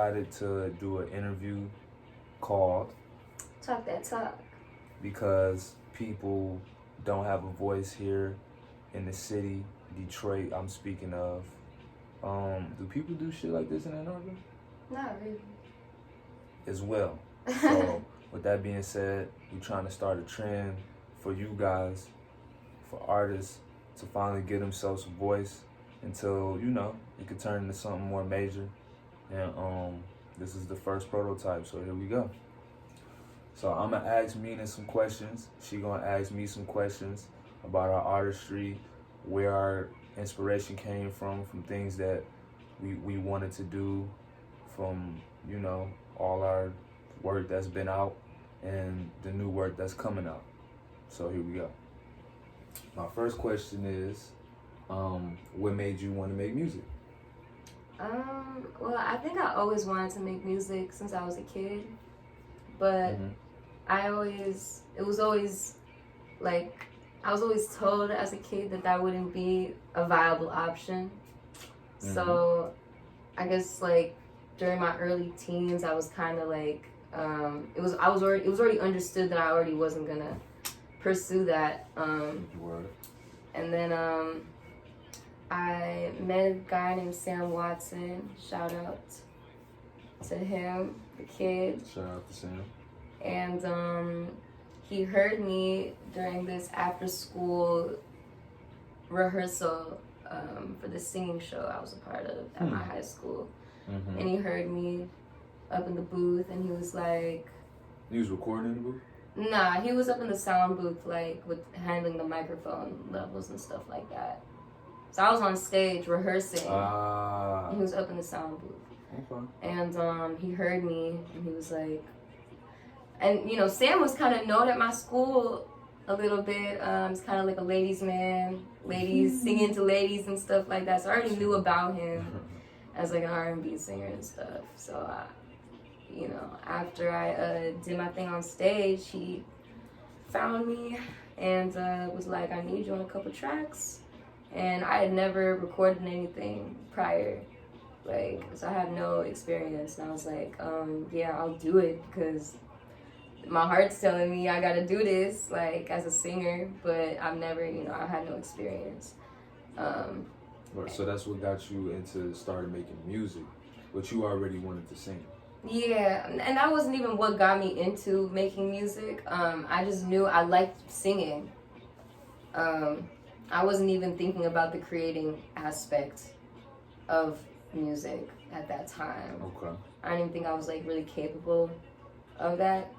decided to do an interview called Talk That Talk. Because people don't have a voice here in the city, Detroit, I'm speaking of. Do people do shit like this in Ann Arbor? Not really. As well. So, with that being said, we're trying to start a trend for you guys, for artists, to finally get themselves a voice until, it could turn into something more major. And this is the first prototype, so here we go. So I'm gonna ask MYNA some questions. She gonna ask me some questions about our artistry, where our inspiration came from things that we wanted to do, from, all our work that's been out and the new work that's coming out. So here we go. My first question is, what made you want to make music? Well, I think I always wanted to make music since I was a kid, but I was always told as a kid that wouldn't be a viable option. So I guess like during my early teens, I was kind of like, it was already understood that I already wasn't gonna pursue that. And then I met a guy named Sam Watson. Shout out to him, the kid. Shout out to Sam. And he heard me during this after-school rehearsal for the singing show I was a part of at my high school. And he heard me up in the booth, and he was like... He was recording in the booth? Nah, he was up in the sound booth, like, with handling the microphone levels and stuff like that. So I was on stage rehearsing, and he was up in the sound booth. Okay. And he heard me, and he was like... And, Sam was kind of known at my school a little bit. He's kind of like a ladies' man, singing to ladies and stuff like that. So I already knew about him as like an R&B singer and stuff. So, after I did my thing on stage, he found me and was like, I need you on a couple tracks. And I had never recorded anything prior. So I have no experience. And I was like, yeah, I'll do it because my heart's telling me I gotta do this, like, as a singer, but I've never, I had no experience. So that's what got you into started making music, but you already wanted to sing. Yeah, and that wasn't even what got me into making music. I just knew I liked singing. I wasn't even thinking about the creating aspect of music at that time. Okay. I didn't even think I was like really capable of that.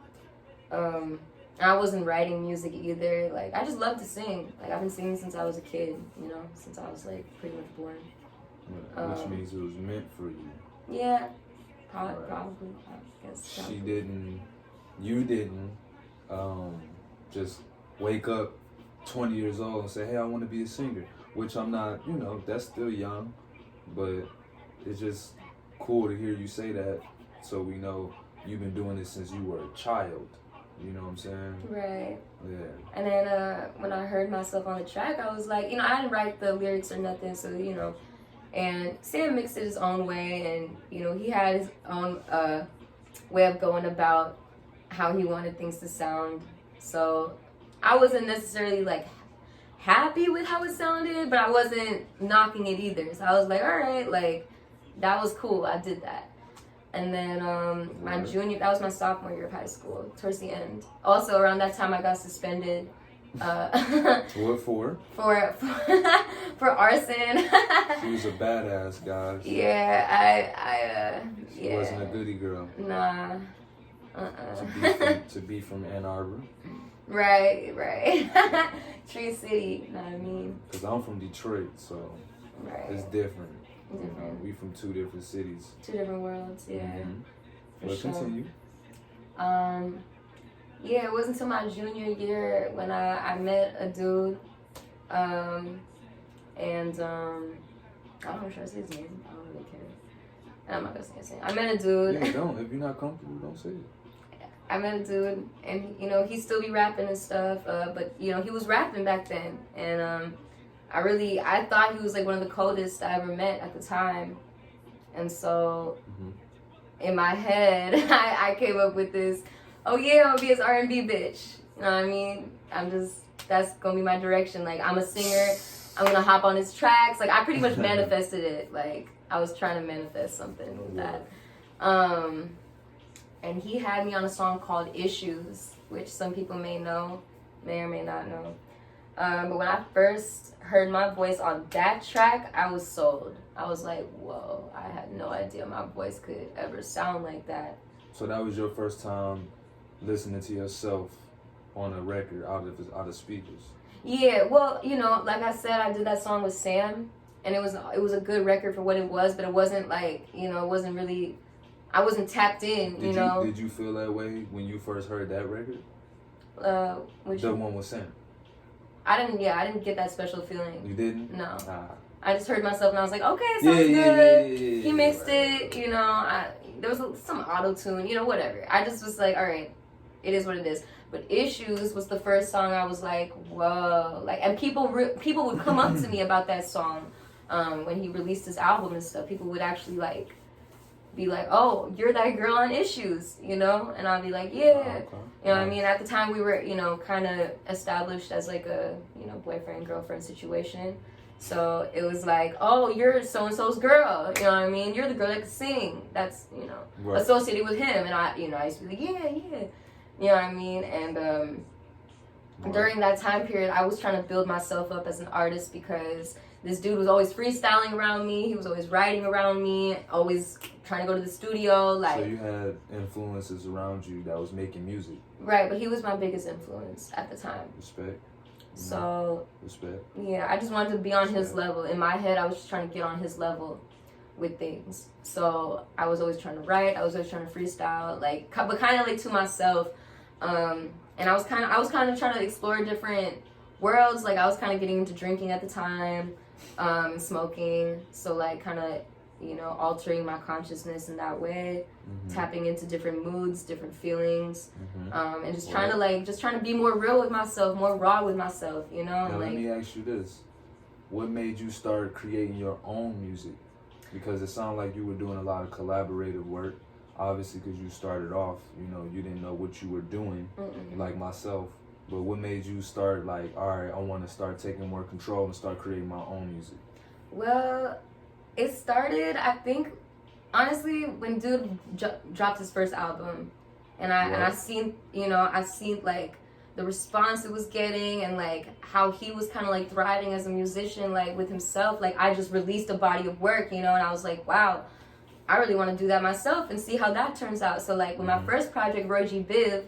I wasn't writing music either. Like, I just love to sing. Like, I've been singing since I was a kid, since I was like pretty much born. Which means it was meant for you. Yeah, probably. I guess. You didn't just wake up 20 years old and say, hey, I want to be a singer. Which I'm not, that's still young, but it's just cool to hear you say that, so we know you've been doing this since you were a child. You know what I'm saying? Right. Yeah. And then when I heard myself on the track, I was like, I didn't write the lyrics or nothing, so, and Sam mixed it his own way, and, he had his own way of going about how he wanted things to sound. So I wasn't necessarily, like, happy with how it sounded, but I wasn't knocking it either. So I was like, all right, like, that was cool. I did that. And then that was my sophomore year of high school, towards the end. Also, around that time, I got suspended. What for? For arson. She was a badass, guys. Yeah, She wasn't a goody girl. Nah. To be from Ann Arbor. Right. Tree City, you know what I mean? Because I'm from Detroit, so it's different. We from two different cities. Two different worlds, yeah. Well, sure. Continue. Yeah, it wasn't until my junior year when I met a dude, and I don't know, should I say his name? I don't really care. I'm not gonna say his name. I met a dude. Yeah, don't. If you're not comfortable, don't say it. I met a dude, and he still be rapping and stuff, but he was rapping back then, and I thought he was like one of the coldest I ever met at the time, and so in my head, I came up with this, oh yeah, I'm gonna be his R&B bitch. You know what I mean? That's gonna be my direction. Like, I'm a singer, I'm gonna hop on his tracks. Like, I pretty much manifested it. Like, I was trying to manifest something with that. And he had me on a song called Issues, which some people may or may not know. But when I first heard my voice on that track, I was sold. I was like, whoa, I had no idea my voice could ever sound like that. So that was your first time listening to yourself on a record out of speakers? Yeah, well, you know, like I said, I did that song with Sam, and it was a good record for what it was, but it wasn't like, you know, it wasn't really, I wasn't tapped in, you know. Did you feel that way when you first heard that record? One with Sam. I didn't get that special feeling. You didn't? No. Ah. I just heard myself and I was like, okay, it sounds good. Yeah, he mixed it, you know. There was some auto-tune, you know, whatever. I just was like, all right, it is what it is. But Issues was the first song I was like, whoa. Like, and people would come up to me about that song when he released his album and stuff. People would actually, like, be like, oh, you're that girl on Issues, you know? And I'll be like, yeah. Okay. You know what I mean? At the time, we were, you know, kind of established as, like, a, you know, boyfriend-girlfriend situation. So it was like, oh, you're so-and-so's girl. You know what I mean? You're the girl that can sing. That's, you know, right. associated with him. And I used to be like, yeah. You know what I mean? And during that time period, I was trying to build myself up as an artist because this dude was always freestyling around me. He was always writing around me, always trying to go to the studio. Like, so you had influences around you that was making music. Right, but he was my biggest influence at the time. Respect. So, respect. Yeah, I just wanted to be on his level. In my head, I was just trying to get on his level with things. So I was always trying to write. I was always trying to freestyle, like, but kind of like to myself. And I was kind of trying to explore different worlds. Like, I was kind of getting into drinking at the time, and smoking. So, like, kind of, you know, altering my consciousness in that way, tapping into different moods, different feelings, and just trying to be more real with myself, more raw with myself, you know? Now, like, let me ask you this. What made you start creating your own music? Because it sounded like you were doing a lot of collaborative work. Obviously, because you started off, you know, you didn't know what you were doing, like myself. But what made you start, like, all right, I want to start taking more control and start creating my own music? Well, it started, I think, honestly, when dude dropped his first album, and I seen like the response it was getting, and like how he was kind of like thriving as a musician, like with himself. Like, I just released a body of work, you know, and I was like, wow, I really want to do that myself and see how that turns out. So, like, with my first project, Roy G. Biv,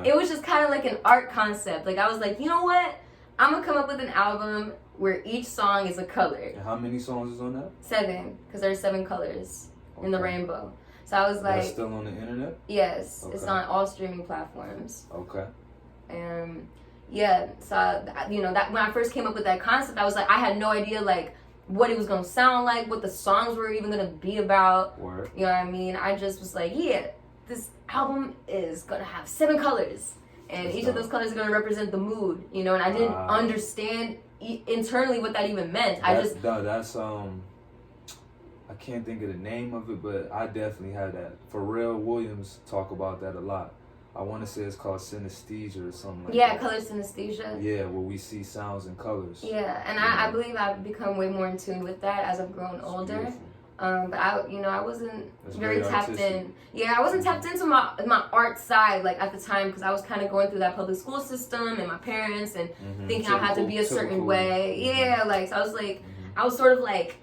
it was just kind of like an art concept. Like, I was like, you know what? I'm going to come up with an album where each song is a color. And how many songs is on that? 7, because there are 7 colors in the rainbow. So I was like... That's still on the internet? Yes. Okay. It's on all streaming platforms. Okay. And, yeah, so, you know, that when I first came up with that concept, I was like, I had no idea, like, what it was going to sound like, what the songs were even going to be about. Word. You know what I mean? I just was like, yeah, this album is going to have 7 colors. And each of those colors are going to represent the mood, you know? And I didn't understand internally what that even meant. That's I can't think of the name of it, but I definitely had that. Pharrell Williams talk about that a lot. I want to say it's called synesthesia or something like that. Yeah, color synesthesia. Yeah, where we see sounds and colors. Yeah, and I believe I've become way more in tune with that as I've grown older. But I wasn't very tapped in. Yeah, I wasn't tapped into my art side, like, at the time, because I was kind of going through that public school system and my parents and thinking I had to be a certain way. Yeah, like, so I was like, I was sort of like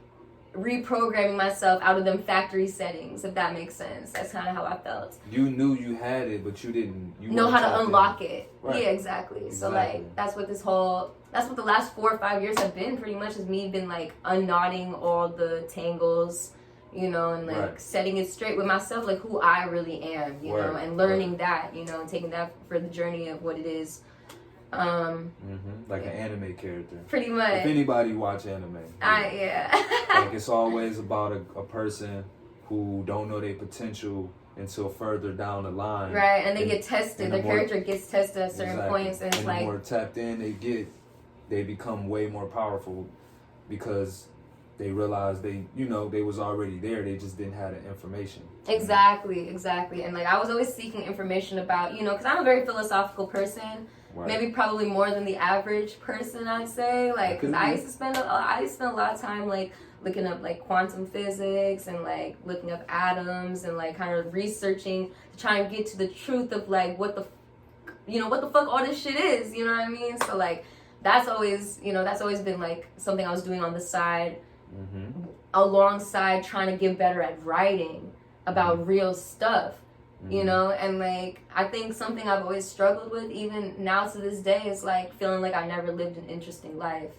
reprogramming myself out of them factory settings, if that makes sense. That's kind of how I felt. You knew you had it, but you didn't know how to unlock it. Right. Yeah, exactly. So, like, that's what the last 4 or 5 years have been, pretty much, is me been like unknotting all the tangles, you know, and like setting it straight with myself, like who I really am, you know, and learning that, you know, and taking that for the journey of what it is. Like an anime character. Pretty much. If anybody watch anime. Like, it's always about a person who don't know their potential until further down the line. Right, and they get tested. Their character gets tested at certain points. And it's the more tapped in they get, they become way more powerful because they realized they was already there. They just didn't have the information. Exactly. And like I was always seeking information about, because I'm a very philosophical person. Right. Maybe probably more than the average person, I'd say. Like, cause I used to spend a lot of time like looking up like quantum physics and like looking up atoms and like kind of researching to try and get to the truth of like what the fuck all this shit is. You know what I mean? So like that's always been like something I was doing on the side, alongside trying to get better at writing about real stuff. And like I think something I've always struggled with even now to this day is like feeling like I never lived an interesting life,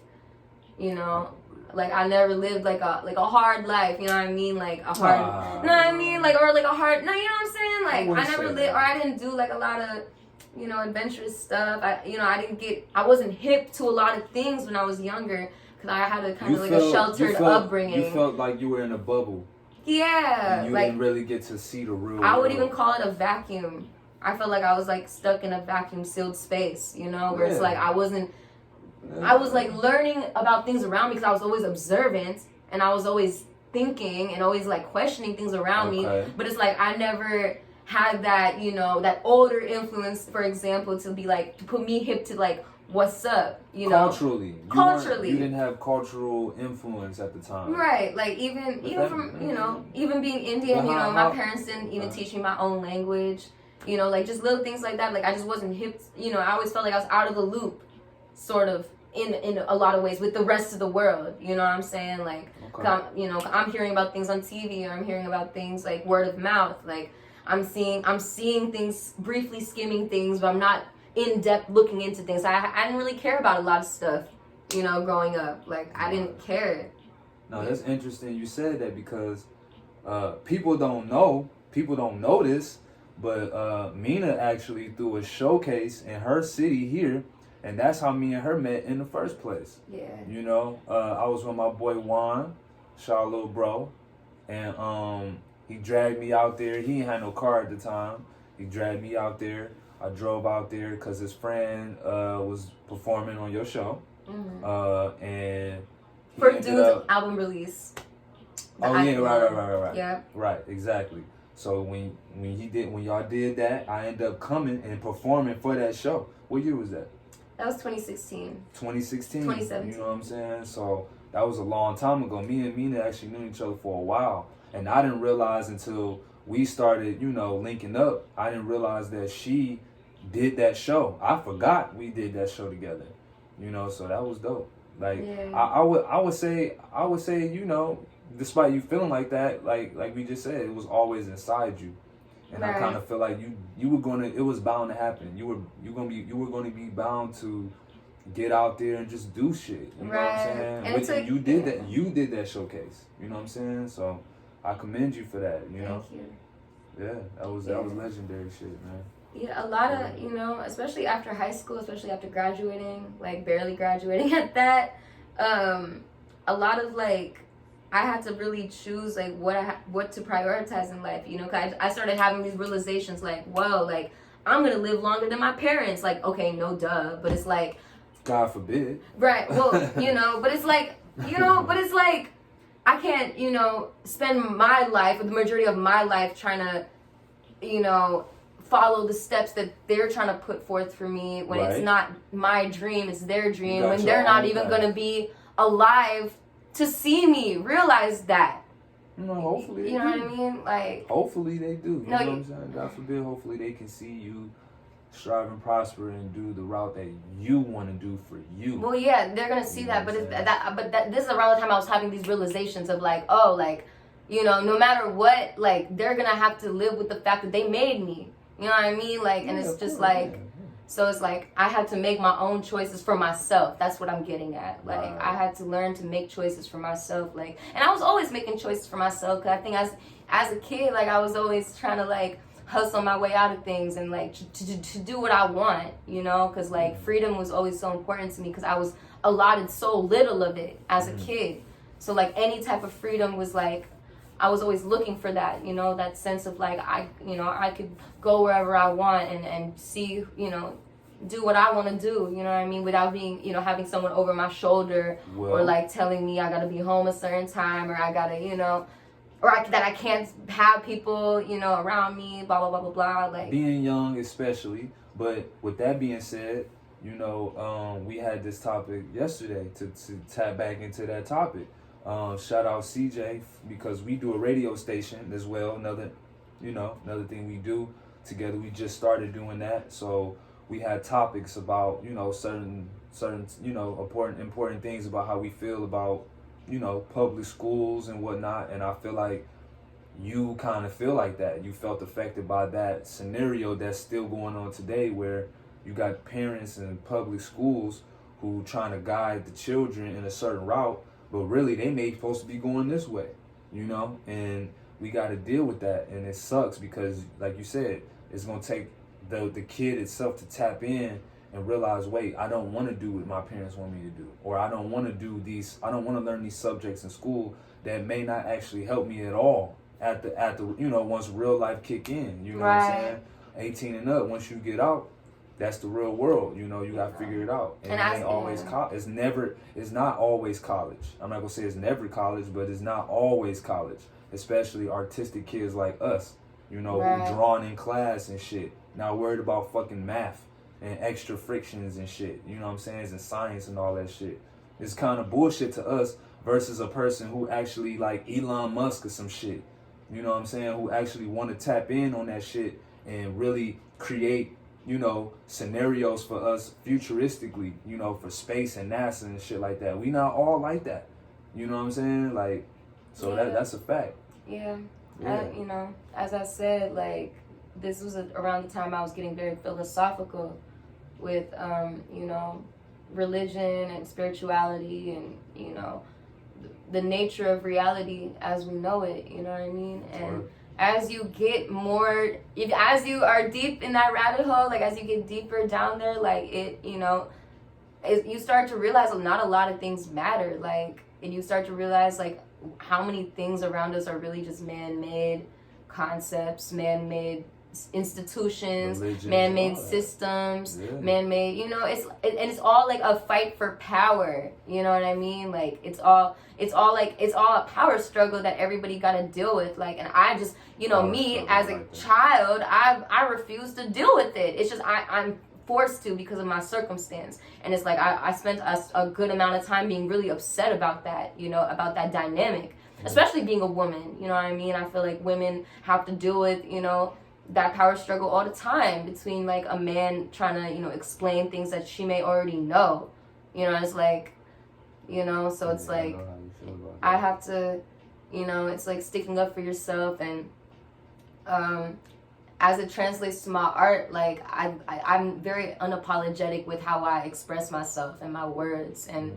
like I never lived like a hard life, you know what I mean, like a hard or like a hard, no, you know what I'm saying, like I never lived, or I didn't do like a lot of adventurous stuff. I wasn't hip to a lot of things when I was younger because I had a kind of like a sheltered upbringing. You felt like you were in a bubble. Yeah, and you didn't really get to see the real I would even call it a vacuum. I felt like I was like stuck in a vacuum sealed space, where it's like I was like learning about things around me because I was always observant and I was always thinking and always like questioning things around me. But it's like I never had that, that older influence, for example, to be like to put me hip to like what's up, Culturally. You didn't have cultural influence at the time. Right. Like even being Indian, my parents didn't even teach me my own language. Like just little things like that. Like I just wasn't hip. I always felt like I was out of the loop, sort of in a lot of ways with the rest of the world. You know what I'm saying? Like, I'm hearing about things on TV, or I'm hearing about things like word of mouth. Like I'm seeing things, briefly skimming things, but I'm not in depth looking into things. I didn't really care about a lot of stuff, growing up. Like I didn't care. No, that's interesting you said that because people don't know this, but MYNA actually threw a showcase in her city here, and that's how me and her met in the first place. Yeah. I was with my boy Juan, shout out little bro, and he dragged me out there. He ain't had no car at the time. He dragged me out there. I drove out there because his friend was performing on your show, and for Dude's album release. Right. Yeah. Right, exactly. So when y'all did that, I ended up coming and performing for that show. What year was that? That was 2016. 2016. 2017. You know what I'm saying? So that was a long time ago. Me and MYNA actually knew each other for a while, and I didn't realize until we started, linking up. I didn't realize that she did that show. I forgot we did that show together. So that was dope. Like I would say, despite you feeling like that, like we just said, it was always inside you. And I kind of feel like you were gonna, it was bound to happen. You were gonna be bound to get out there and just do shit. You know what I'm saying? You did that showcase. You know what I'm saying? So I commend you for that. Thank you. Yeah, that was legendary shit, man. Yeah, a lot of, especially after high school, especially after graduating, like barely graduating at that, a lot of like, I had to really choose like what to prioritize in life, cause I started having these realizations like, whoa, like I'm gonna live longer than my parents. Like, okay, no duh, but it's like, God forbid. Right, well, but it's like, I can't, spend my life, or the majority of my life trying to, follow the steps that they're trying to put forth for me when it's not my dream, it's their dream, when they're not even going to be alive to see me realize that. Hopefully you know what I mean? Like, hopefully they do. You know what I'm saying? God forbid, hopefully they can see you strive and prosper and do the route that you want to do for you. Well, yeah, they're going to see that, but this is around the time I was having these realizations of like, oh, like, no matter what, like, they're going to have to live with the fact that they made me. You know what I mean? Like, and it's just like, so it's like, I had to make my own choices for myself. That's what I'm getting at. Like, I had to learn to make choices for myself. Like, and I was always making choices for myself. Cause I think as a kid, like, I was always trying to like hustle my way out of things and like to do what I want, cause like freedom was always so important to me cause I was allotted so little of it as a kid. So like any type of freedom was like, I was always looking for that, that sense of like, I could go wherever I want and see, do what I want to do, you know what I mean, without being, you know, having someone over my shoulder, or like telling me I gotta be home a certain time, or I gotta, you know, or that I can't have people, you know, around me, blah blah blah blah blah. Like being young, especially. But with that being said, you know, we had this topic yesterday to tap back into that topic. Shout out CJ, because we do a radio station as well. Another thing we do together. We just started doing that, so we had topics about, you know, certain you know, important things about how we feel about, you know, public schools and whatnot. And I feel like you kind of feel like that. You felt affected by that scenario that's still going on today, where you got parents in public schools who trying to guide the children in a certain route, but really they may supposed to be going this way, you know. And we got to deal with that, and it sucks because, like you said, it's gonna take the kid itself to tap in and realize, wait, I don't want to do what my parents want me to do, or I don't want to do these, I don't want to learn these subjects in school that may not actually help me at all at the you know, once real life kick in, you know what I'm saying? 18 and up, once you get out, that's the real world, you know. You got to figure it out, and it ain't always it's not always college. I'm not gonna say it's never college, but it's not always college, especially artistic kids like us, you know, drawing in class and shit, not worried about fucking math and extra frictions and shit, you know what I'm saying, and science and all that shit. It's kind of bullshit to us versus a person who actually, like Elon Musk or some shit, you know what I'm saying, who actually want to tap in on that shit and really create, you know, scenarios for us futuristically, you know, for space and NASA and shit like that. We not all like that, you know what I'm saying, like, so that's a fact. Yeah. You know, as I said, like, this was around the time I was getting very philosophical with, you know, religion and spirituality and, you know, the nature of reality as we know it, you know what I mean? And as you get more, as you are deep in that rabbit hole, like as you get deeper down there, like it, you know, you start to realize not a lot of things matter, like, and you start to realize like how many things around us are really just man-made concepts, man-made institutions, religion, man-made systems, man-made, you know, it's all like a fight for power, you know what I mean? Like it's all a power struggle that everybody got to deal with, like, and I just, you know, me as a child, I refuse to deal with it. It's just I'm forced to because of my circumstance, and it's like I spent a good amount of time being really upset about that, you know, about that dynamic, especially being a woman, you know what I mean? I feel like women have to deal with, you know, that power struggle all the time between like a man trying to, you know, explain things that she may already know, you know. It's like, you know, so it's like I have to, you know, it's like sticking up for yourself. And as it translates to my art, like I'm very unapologetic with how I express myself and my words, and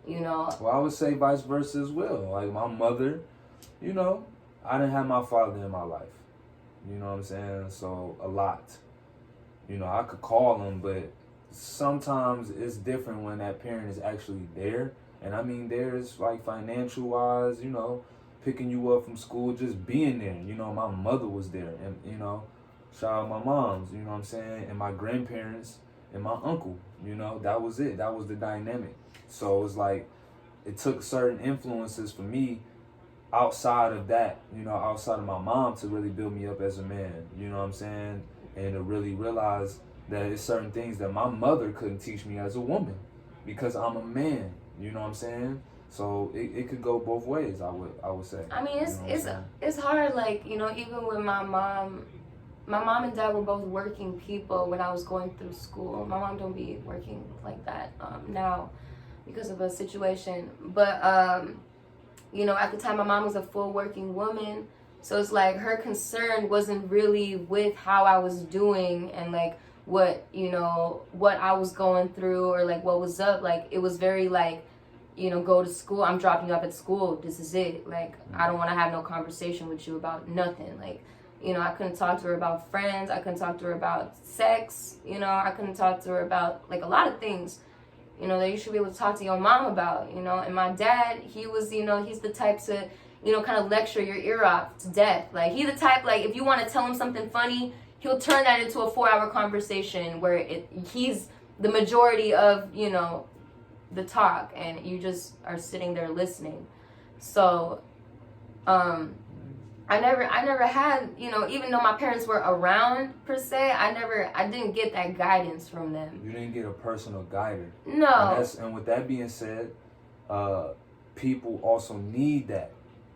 you know. Well, I would say vice versa as well. Like my mother, you know, I didn't have my father in my life. You know what I'm saying? So a lot. You know, I could call him, but sometimes it's different when that parent is actually there. And I mean, there's like financial wise, you know, picking you up from school, just being there. You know, my mother was there, and you know, shout out my moms, you know what I'm saying, and my grandparents and my uncle. You know, that was it. That was the dynamic. So it's like it took certain influences for me outside of that, you know, outside of my mom to really build me up as a man, you know what I'm saying? And to really realize that it's certain things that my mother couldn't teach me as a woman because I'm a man, you know what I'm saying? So it could go both ways, I would say. I mean, it's hard, like, you know, even with my mom and dad were both working people when I was going through school. My mom don't be working like that now because of a situation, but you know, at the time my mom was a full working woman, so it's like her concern wasn't really with how I was doing and like what, you know, what I was going through or like what was up. Like it was very like, you know, go to school, I'm dropping you off at school, this is it. Like I don't want to have no conversation with you about nothing. Like, you know, I couldn't talk to her about friends, I couldn't talk to her about sex, you know, I couldn't talk to her about like a lot of things, you know, that you should be able to talk to your mom about, you know. And my dad, he was, you know, he's the type to, you know, kind of lecture your ear off to death. Like, he's the type, like, if you want to tell him something funny, he'll turn that into a 4-hour conversation where he's the majority of, you know, the talk, and you just are sitting there listening. So, I never had, you know, even though my parents were around per se, I didn't get that guidance from them. You didn't get a personal guider. No. And with that being said, people also need that.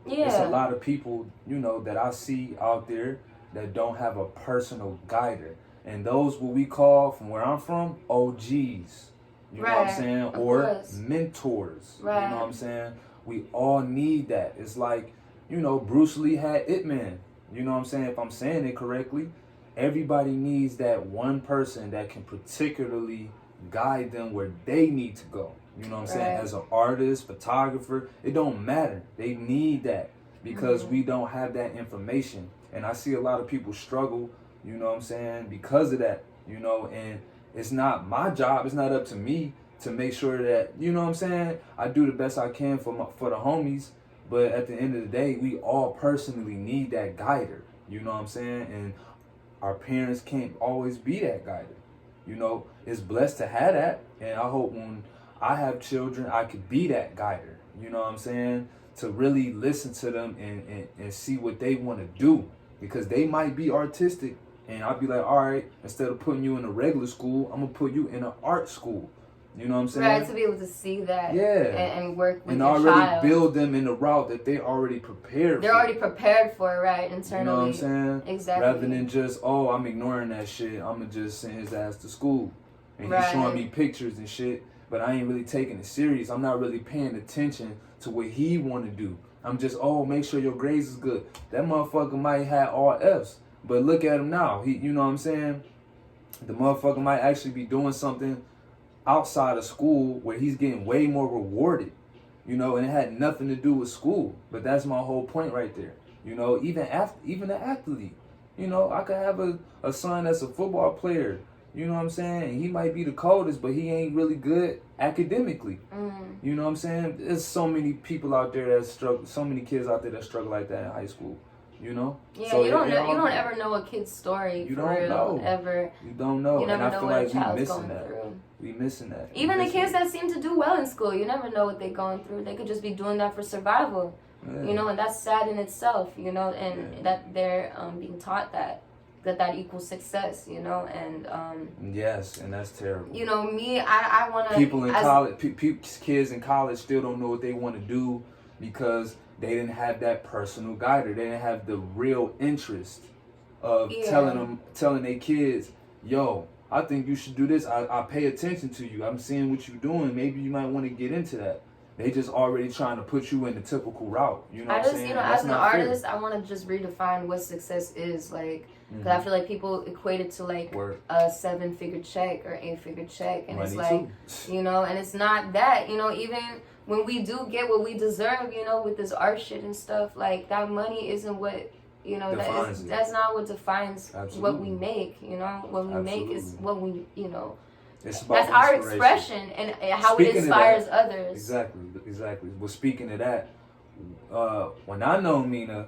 Yeah. There's a lot of people, you know, that I see out there that don't have a personal guider. And those what we call, from where I'm from, OGs. You know what I'm saying? Or mentors. Right. You know what I'm saying? We all need that. It's like, you know, Bruce Lee had Ip Man. You know what I'm saying? If I'm saying it correctly, everybody needs that one person that can particularly guide them where they need to go. You know what I'm saying? As an artist, photographer, it don't matter. They need that because we don't have that information. And I see a lot of people struggle, you know what I'm saying, because of that, you know, and it's not my job. It's not up to me to make sure that, you know what I'm saying, I do the best I can for the homies. But at the end of the day, we all personally need that guider. You know what I'm saying? And our parents can't always be that guider. You know, it's blessed to have that. And I hope when I have children, I could be that guider. You know what I'm saying? To really listen to them and see what they want to do. Because they might be artistic. And I'll be like, all right, instead of putting you in a regular school, I'm going to put you in an art school. You know what I'm saying? Right, to be able to see that and work with and your already child. Build them in the route that they already prepared They're already prepared for it, right, internally. You know what I'm saying? Exactly. Rather than just, oh, I'm ignoring that shit, I'm going to just send his ass to school. And he's showing me pictures and shit, but I ain't really taking it serious. I'm not really paying attention to what he want to do. I'm just, oh, make sure your grades is good. That motherfucker might have all F's, but look at him now. He, you know what I'm saying? The motherfucker might actually be doing something outside of school where he's getting way more rewarded, you know, and it had nothing to do with school. But that's my whole point right there. You know, even an athlete, you know, I could have a son that's a football player, you know what I'm saying? And he might be the coldest, but he ain't really good academically. You know what I'm saying? There's so many people out there that struggle, so many kids out there that struggle like that in high school. You know? Yeah, so you don't ever know a kid's story. You don't know. Ever. You don't know. You never and I know feel what like a child's we missing going that. through. We missing that. Even the kids that seem to do well in school, you never know what they're going through. They could just be doing that for survival. Yeah. You know, and that's sad in itself, you know, and that they're being taught that equals success, you know, and yes, and that's terrible. You know, me, I want to. People in college, kids in college still don't know what they want to do because they didn't have that personal guider. They didn't have the real interest of telling their kids, yo, I think you should do this. I pay attention to you. I'm seeing what you're doing. Maybe you might want to get into that. They just already trying to put you in the typical route. You know what I'm saying? You know, as an artist, I want to just redefine what success is. Like, because I feel like people equate it to like a 7-figure check or 8-figure check. And it's like, you know, and it's not that, you know, even when we do get what we deserve, you know, with this art shit and stuff, like that money isn't what, you know, that's not what defines what we make, you know. What we make is what we, you know, that's our expression and how it inspires others. Exactly. Well, speaking of that, when I know MYNA,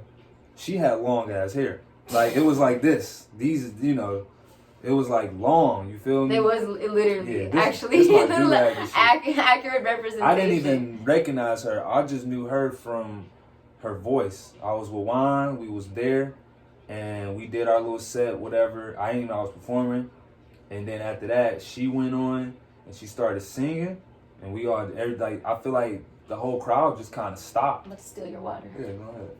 she had long ass hair. Like, it was like this. These, you know, it was like long. You feel me? It was literally, actually, accurate representation. I didn't even recognize her. I just knew her from her voice. I was with Juan. We was there, and we did our little set, whatever. I didn't even know I was performing. And then after that, she went on and she started singing, and we all, like, I feel like the whole crowd just kind of stopped. Let's steal your water. Yeah, go ahead.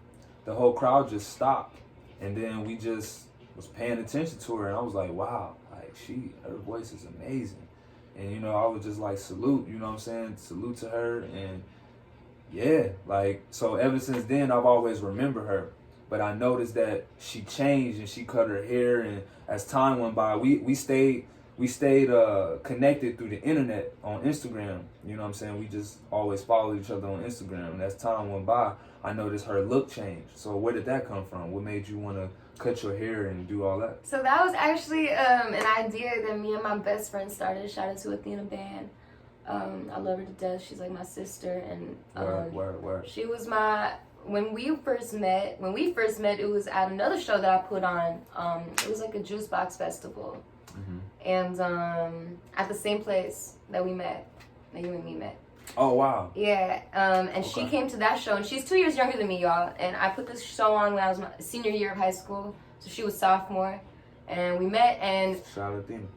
The whole crowd just stopped, and then we just was paying attention to her, and I was like, wow, like her voice is amazing, and you know, I was just like, salute, you know what I'm saying? Salute to her, and yeah, like, so ever since then, I've always remembered her. But I noticed that she changed and she cut her hair, and as time went by, we stayed connected through the internet on Instagram. You know what I'm saying? We just always followed each other on Instagram, and as time went by, I noticed her look changed. So where did that come from? What made you want to cut your hair and do all that? So that was actually an idea that me and my best friend started. Shout out to Athena Band. I love her to death. She's like my sister, and word. she was my when we first met, it was at another show that I put on. It was like a juice box festival, and at the same place that we met, that you and me met. Oh wow. Yeah, and she came to that show, and she's 2 years younger than me, y'all. And I put this show on when I was my senior year of high school, so she was sophomore, and we met. And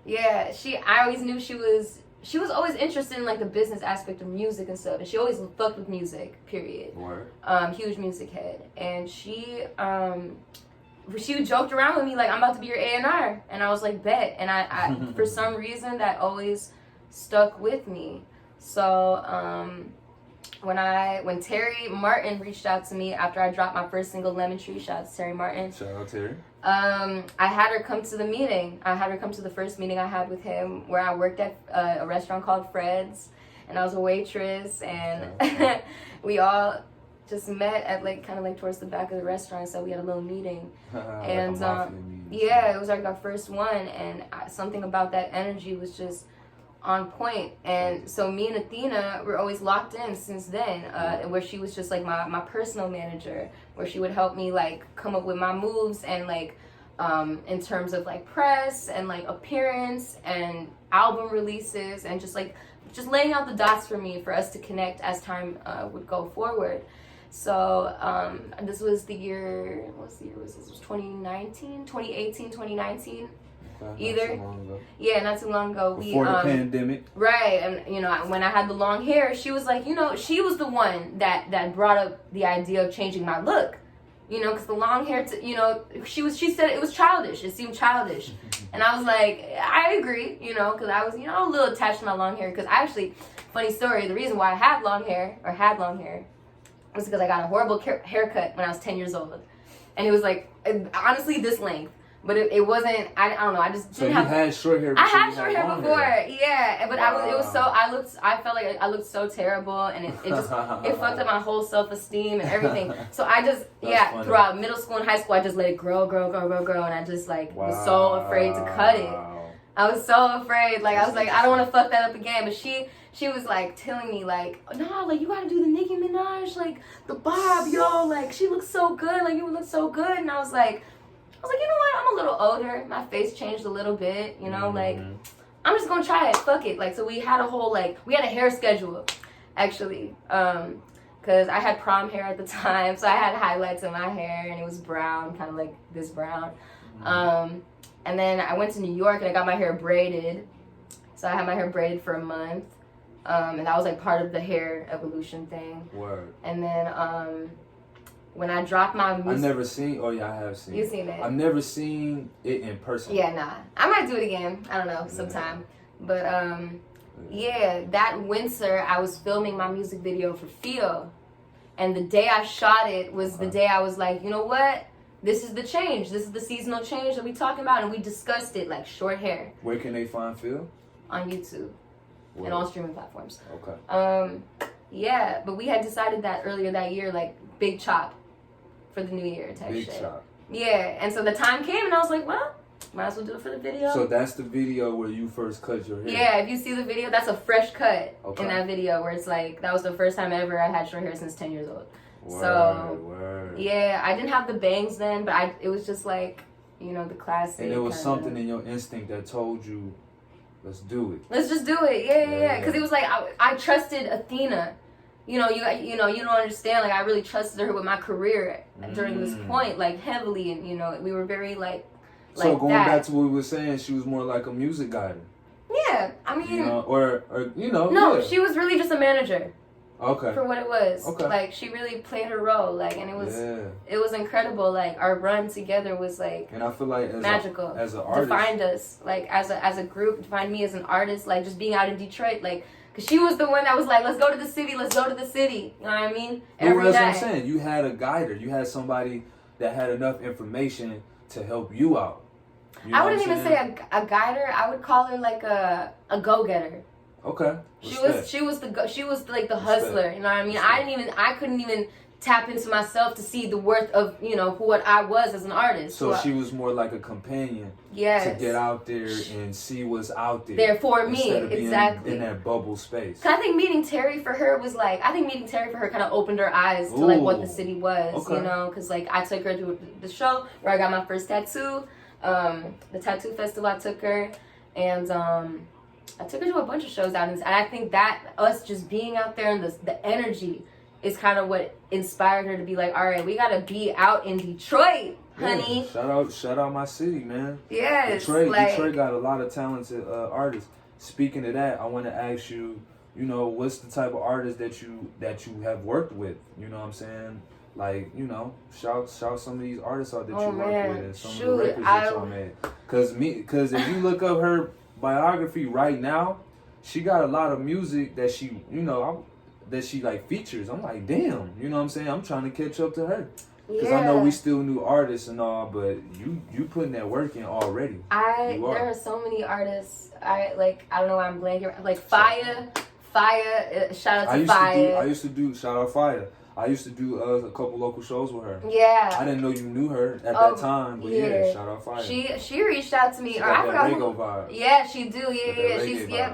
yeah, I always knew she was always interested in like the business aspect of music and stuff, and she always fucked with music. Period. Word. Huge music head, and she joked around with me like, I'm about to be your A&R, and I was like, bet. And I for some reason that always stuck with me. So when Terry Martin reached out to me after I dropped my first single, Lemon Tree, shout out to Terry Martin. Shout out Terry. I had her come to the meeting. I had her come to the first meeting I had with him, where I worked at a restaurant called Fred's, and I was a waitress, and we all just met at like kind of like towards the back of the restaurant, so we had a little meeting. And yeah, it was like our first one, and something about that energy was just on point. And so me and Athena were always locked in since then, where she was just like my personal manager, where she would help me like come up with my moves, and like in terms of like press and like appearance and album releases, and just laying out the dots for me for us to connect as time would go forward. So this was the year, what year was this? It was 2019, 2018, 2019. Either, not too long ago. Before the pandemic, right? And you know, when I had the long hair, she was like, you know, she was the one that brought up the idea of changing my look. You know, because the long hair, she said it was childish. It seemed childish, and I was like, I agree. You know, because I was, you know, a little attached to my long hair. Because actually, funny story, the reason why I had long hair was because I got a horrible haircut when I was 10 years old, and it was like honestly this length. But it wasn't. I don't know. I just didn't have. So you had short hair. I had short hair before. Yeah, but I felt like I looked so terrible, and it just it fucked up my whole self-esteem and everything. So I just funny. Throughout middle school and high school, I just let it grow, and I just like was so afraid to cut it. I was so afraid. Like I was like, I don't want to fuck that up again. But she was like telling me like, no, like you gotta do the Nicki Minaj, like the bob, yo, like she looks so good, like you look so good, and I was like, you know what? I'm a little older. My face changed a little bit, you know, like, I'm just going to try it. Fuck it. Like, so we had a hair schedule, actually, because I had prom hair at the time, so I had highlights in my hair, and it was brown, kind of like this brown. And then I went to New York, and I got my hair braided, so I had my hair braided for a month, and that was, like, part of the hair evolution thing. Word. And then, when I dropped my music... I've never seen... Oh, yeah, I have seen You've seen it? I've never seen it in person. Yeah, nah. I might do it again. I don't know, sometime. But, that winter, I was filming my music video for Feel. And the day I shot it was the day I was like, you know what? This is the change. This is the seasonal change that we talking about. And we discussed it, like, short hair. Where can they find Feel? On YouTube. And all streaming platforms. Okay. Yeah, but we had decided that earlier that year, like, big chop. For the new year type Big shit. chop. Yeah, and so the time came, and I was like, well, might as well do it for the video. So that's the video where you first cut your hair? Yeah, if you see the video, that's a fresh cut in that video, where it's like, that was the first time ever I had short hair since 10 years old. Word. Yeah, I didn't have the bangs then, but it was just like, you know, the classic. And it was something in your instinct that told you, let's do it. Let's just do it, yeah. Because it was like, I trusted Athena. You know, you don't understand. Like, I really trusted her with my career during this point, like, heavily. And, you know, we were very, like so going back to what we were saying, she was more like a music guide. Yeah, I mean... You know, or you know... No, she was really just a manager. Okay. For what it was. Okay. Like, she really played her role. Like, and it was incredible. Like, our run together was, like... And I feel like... magical. As an artist... Defined us. Like, as a group, defined me as an artist. Like, just being out in Detroit, like... Because she was the one that was like, let's go to the city. You know what I mean? Every day. That's what I'm saying. You had a guider. You had somebody that had enough information to help you out. You know I wouldn't even say a guider. I would call her like a go-getter. Okay. She was like the hustler. You know what I mean? I couldn't even tap into myself to see the worth of, you know, what I was as an artist. So she was more like a companion to get out there and see what's out there for me, exactly, in that bubble space. Cause I think meeting Terry for her was like, I think meeting Terry for her kind of opened her eyes to like what the city was, you know, because like I took her to the show where I got my first tattoo, the tattoo festival. I took her, and I took her to a bunch of shows out, and I think that us just being out there and the energy is kind of what inspired her to be like, all right, we gotta be out in Detroit, honey. Yeah, shout out my city, man. Yes, Detroit got a lot of talented artists. Speaking of that, I want to ask you, you know, what's the type of artist that you have worked with? You know what I'm saying? Like, you know, shout some of these artists out that you worked with and some of the records that y'all made. Cause if you look up her biography right now, she got a lot of music that she, you know, that she like features. I'm like, damn, you know what I'm saying? I'm trying to catch up to her. Because I know we still new artists and all, but you putting that work in already. There are so many artists. I don't know why I'm blanking. Like Fire, shout out to Fire. I used to do shout out Fire. I used to do a couple local shows with her. Yeah. I didn't know you knew her at that time, but yeah, shout out Fire. She reached out to me. She got that Rego vibe. Yeah, she do. Yeah.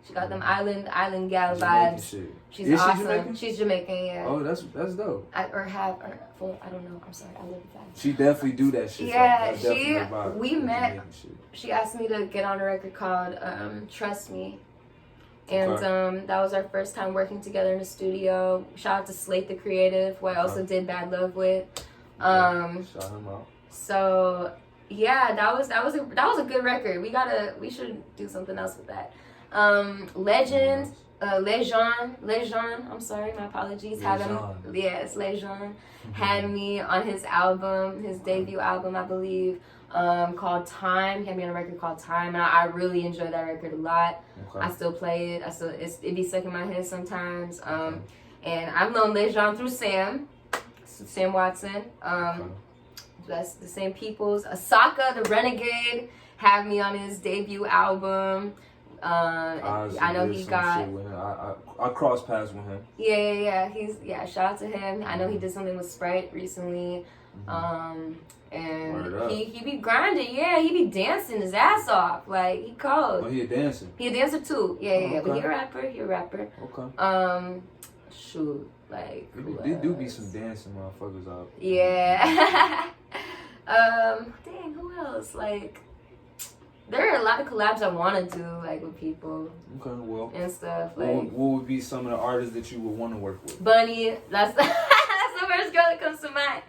She got them island gal vibes. She's awesome. She's Jamaican, yeah. Oh, that's dope. I don't know. I'm sorry. I live with that. She definitely do that shit. Yeah, we met. She asked me to get on a record called Trust Me. And that was our first time working together in the studio. Shout out to Slate the Creative, who I also did Bad Love with. Shout him out. So yeah, that was a good record. We should do something else with that. Legend. Lejean, I'm sorry, my apologies. Lejean had me on his album, his debut album, I believe, called Time. He had me on a record called Time, and I really enjoyed that record a lot. I still play it. It be stuck in my head sometimes. And I've known Lejean through Sam Watson. That's the same peoples. Asaka, the Renegade, had me on his debut album. I know he got. I crossed paths with him. Yeah. Shout out to him. I know he did something with Sprite recently. And he be grinding. Yeah, he be dancing his ass off. Like, he cold. Oh, he a dancer. He a dancer too. Yeah. Okay. But he a rapper. Okay. Shoot, like. There do be some dancing motherfuckers out. Yeah. Dang, who else? Like. There are a lot of collabs I want to do, like, with people. Okay, well. And stuff. Like, what would be some of the artists that you would want to work with? Bunny. That's the first girl that comes to mind.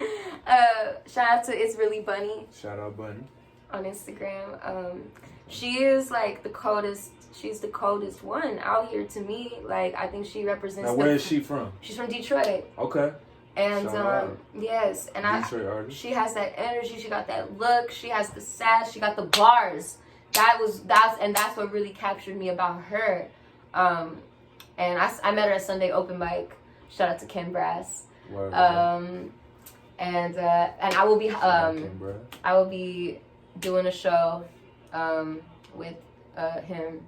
Shout out to It's Really Bunny. Shout out Bunny. On Instagram. She is, like, the coldest. She's the coldest one out here to me. Like, I think she represents. Now, where is she from? She's from Detroit. Okay. And yes, and Detroit artist. She has that energy. She got that look. She has the sass. She got the bars. That's what really captured me about her. And I met her at Sunday Open Mic. Shout out to Ken Brass. And I will be doing a show with him.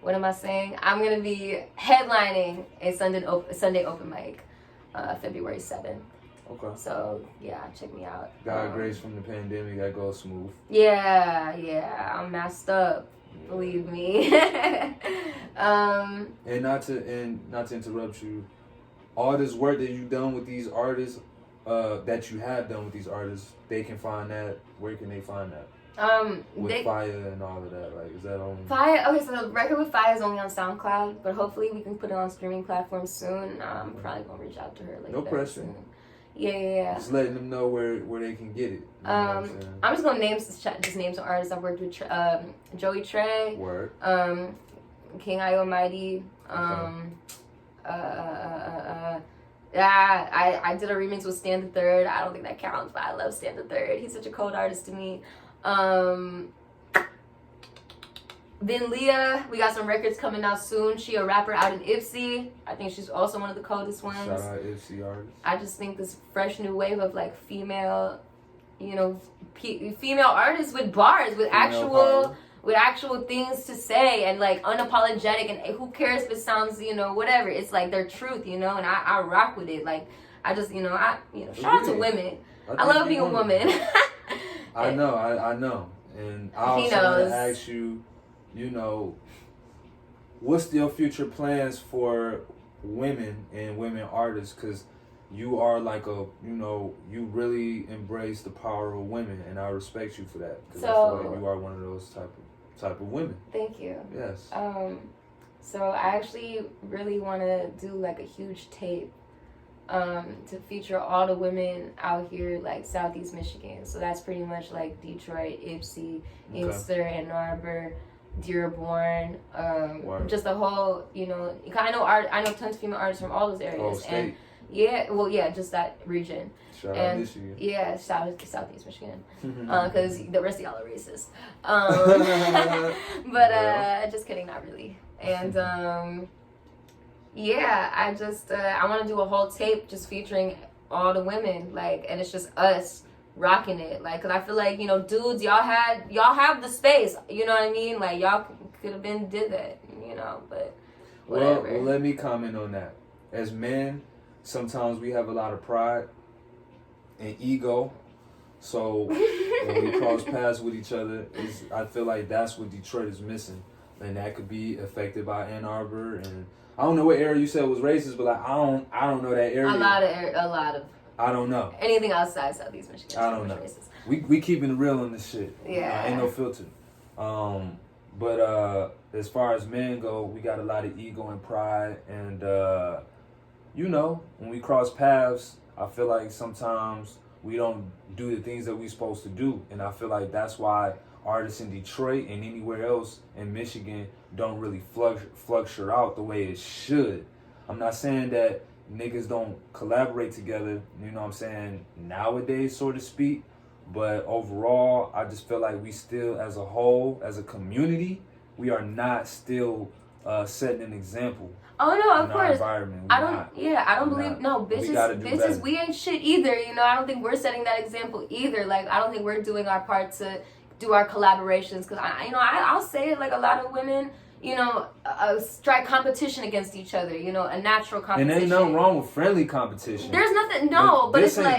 What am I saying? I'm gonna be headlining a Sunday Open Mic, February 7th. Okay. So yeah, check me out. God grace from the pandemic, that goes smooth. Yeah, I'm messed up. Believe me. And not to interrupt you, all this work that you've done with these artists, that you have done with these artists, they can find that. Where can they find that? With Fire and all of that, like, is that on Fire? Okay, so the record with Fire is only on SoundCloud, but hopefully we can put it on streaming platforms soon. I'm probably gonna reach out to her like no pressure. Soon. Yeah. Just letting them know where they can get it. You know I'm just gonna name some artists I've worked with. Joey Trey. Word. King I Almighty. Okay. I did a remix with Stan the Third. I don't think that counts, but I love Stan the Third. He's such a cold artist to me. Then Leah, we got some records coming out soon. She a rapper out in Ipsy. I think she's also one of the coldest ones. Shout out Ipsy artists. I just think this fresh new wave of like female, female artists with bars, with actual things to say and like unapologetic, and who cares if it sounds, whatever. It's like their truth, and I rock with it. Like, I just, shout out to women. I love being a woman. I know. And I also want to ask you, what's your future plans for women and women artists? Because you are like you really embrace the power of women, and I respect you for that. Because I feel like you are one of those type of women. Thank you. Yes. So I actually really want to do like a huge tape to feature all the women out here, like Southeast Michigan. So that's pretty much like Detroit, Ypsi, Inkster, Ann Arbor, Dearborn, just the whole, I know tons of female artists from all those areas. And just that region. Shout out Michigan. Yeah, Southeast Michigan. Because the rest of y'all are racist. But just kidding, not really. And I want to do a whole tape just featuring all the women, like, and it's just us rocking it, like, because I feel like, dudes, y'all have the space, you know what I mean, like, y'all could have did that, but whatever. Well, let me comment on that. As men, sometimes we have a lot of pride and ego, so when we cross paths with each other, I feel like that's what Detroit is missing, and that could be affected by Ann Arbor, and I don't know what area you said was racist, but like I don't know that area. A lot of. I don't know. Anything outside Southeast Michigan. I don't know. Racist. We keeping it real on this shit. Yeah. Ain't no filter. But as far as men go, we got a lot of ego and pride, and when we cross paths, I feel like sometimes we don't do the things that we supposed to do, and I feel like that's why artists in Detroit and anywhere else in Michigan don't really fluctuate out the way it should. I'm not saying that niggas don't collaborate together, nowadays, so to speak, but overall, I just feel like we still, as a whole, as a community, we are not still setting an example. Oh no, of course. Environment. I don't believe bitches. We ain't shit either. I don't think we're setting that example either. Like, I don't think we're doing our part to do our collaborations, because I'll say it, like, a lot of women strike competition against each other, a natural competition. And ain't nothing wrong with friendly competition. There's nothing, but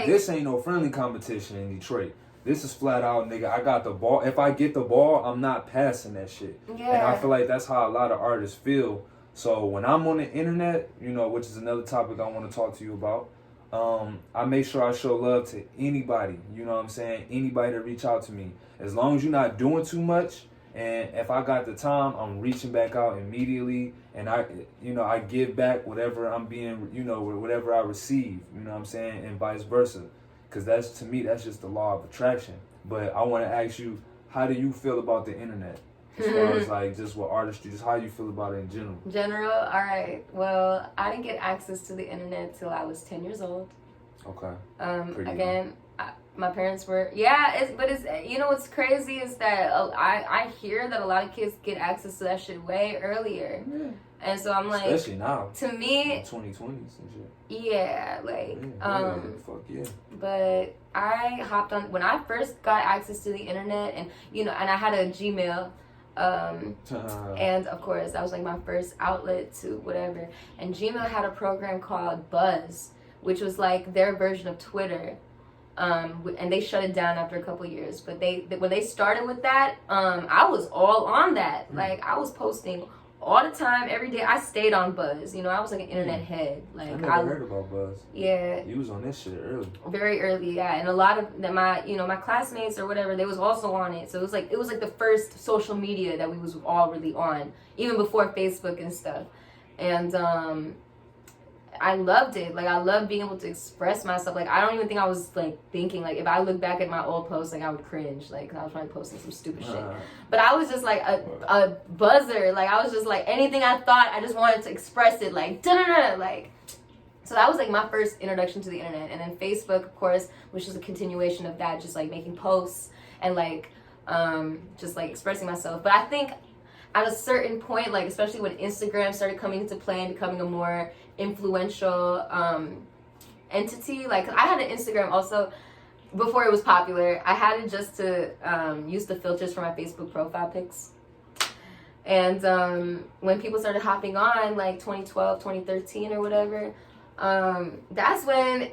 this ain't no friendly competition in Detroit. This is flat out, nigga, I got the ball. If I get the ball, I'm not passing that shit. Yeah. And I feel like that's how a lot of artists feel. So when I'm on the internet, which is another topic I want to talk to you about, I make sure I show love to anybody, anybody that reach out to me. As long as you're not doing too much, and if I got the time, I'm reaching back out immediately, and I give back whatever I'm being, whatever I receive, and vice versa. Because to me, that's just the law of attraction. But I want to ask you, how do you feel about the internet? As far as like just what artistry, just how you feel about it in general. All right. Well, I didn't get access to the internet till I was 10 years old. Okay. My parents were, what's crazy is that I hear that a lot of kids get access to that shit way earlier. Yeah. And so I'm like, especially now. To me, 2020s and shit. Yeah, like, fuck yeah. But I hopped on when I first got access to the internet, and and I had a Gmail. And of course that was like my first outlet to whatever, and Gmail had a program called Buzz, which was like their version of Twitter, and they shut it down after a couple years, but when they started with that, I was all on that. Like, I was posting all the time, every day. I stayed on Buzz. I was like an internet head. Like, I never heard about Buzz. Yeah. You was on this shit early. Very early, yeah. And a lot of my my classmates or whatever, they was also on it. So it was like the first social media that we was all really on, even before Facebook and stuff. And I loved it. Like, I loved being able to express myself. Like, I don't even think I was like thinking, like, if I look back at my old posts, like, I would cringe. Like, I was probably posting some stupid shit. But I was just like a buzzer. Like, I was just like, anything I thought, I just wanted to express it. Like, da-da-da. Like, so that was like my first introduction to the internet. And then Facebook, of course, which is a continuation of that, just like making posts and like just like expressing myself. But I think at a certain point, like, especially when Instagram started coming into play and becoming a more influential entity, like, I had an Instagram also before it was popular. I had it just to use the filters for my Facebook profile pics. And when people started hopping on, like 2012, 2013 or whatever, that's when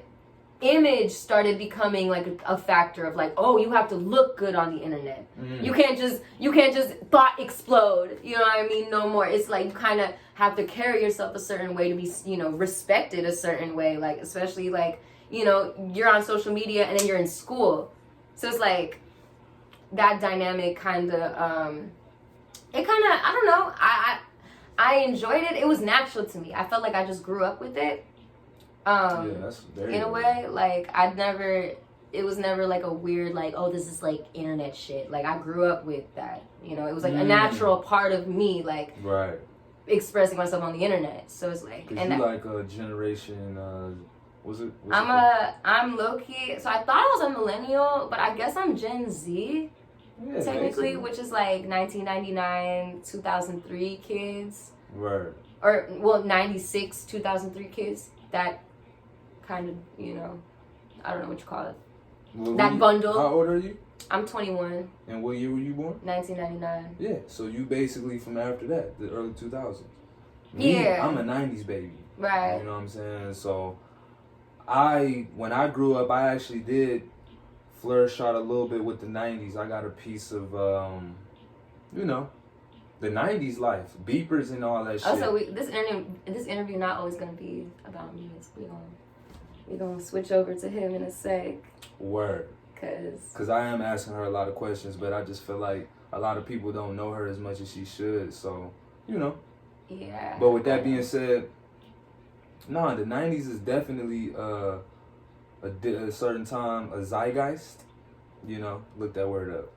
image started becoming like a factor of like, oh, you have to look good on the internet. You can't just thought explode. You know what I mean? No more. It's like you kind of have to carry yourself a certain way to be, respected a certain way. Like, especially like, you're on social media and then you're in school. So it's like that dynamic kind of, I don't know. I enjoyed it. It was natural to me. I felt like I just grew up with it. That's very in a way, like it was never like a weird like, oh, this is like internet shit. Like I grew up with that, it was like a natural part of me, like right, expressing myself on the internet. So it's like, and like a generation, I'm low key. So I thought I was a millennial, but I guess I'm Gen Z, technically, which is like 1999, 2003 kids, right, or well, 96, 2003 kids. That kind of, I don't know what you call it. That bundle. How old are you? I'm 21. And what year were you born? 1999. Yeah, so you basically from after that, the early 2000s. Yeah. I'm a 90s baby. Right. You know what I'm saying? So when I grew up, I actually did flourish out a little bit with the 90s. I got a piece of, the 90s life, beepers and all that shit. Also, this interview not always gonna be about me. We're gonna switch over to him in a sec. Word. Cause I am asking her a lot of questions, but I just feel like a lot of people don't know her as much as she should. So, Yeah. But with that being said, the 90s is definitely a certain time, a zeitgeist. Look that word up.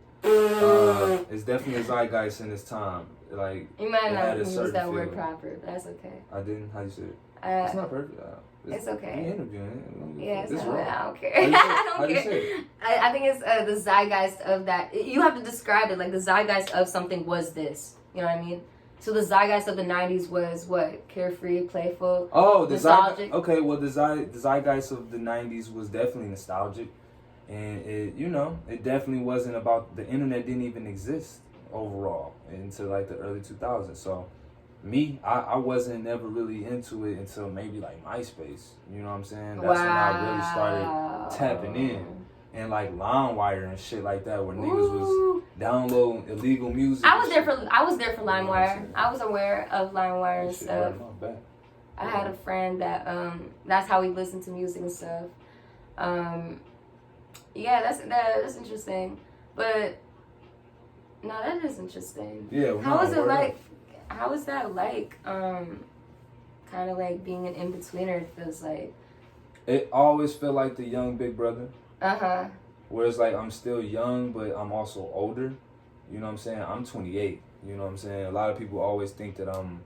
It's definitely a zeitgeist in this time. Like you might not use that word proper, but that's okay. I didn't. How you say it? It's not perfect. It's okay. You interviewing it. Yeah, it's not. Wrong. I don't care. How do you say it? I think it's the zeitgeist of that. You have to describe it like the zeitgeist of something was this. You know what I mean? So the zeitgeist of the 90s was what? Carefree, playful, nostalgic. Okay, well the zeitgeist of the 90s was definitely nostalgic. And it definitely wasn't about, the internet didn't even exist overall until like the early 2000s. So me, I wasn't never really into it until maybe like MySpace. You know what I'm saying? That's when I really started tapping in. And like LimeWire and shit like that, where niggas was downloading illegal music. I was there for LimeWire. I was aware of LimeWire and stuff. I had a friend that that's how we listened to music and stuff. Yeah, that's interesting. But no, that is interesting. Yeah. How was it like? How was that like? Kind of like being an in-betweener. It feels like. It always felt like the young big brother. Where it's like I'm still young, but I'm also older. You know what I'm saying? I'm 28. You know what I'm saying? A lot of people always think that I'm,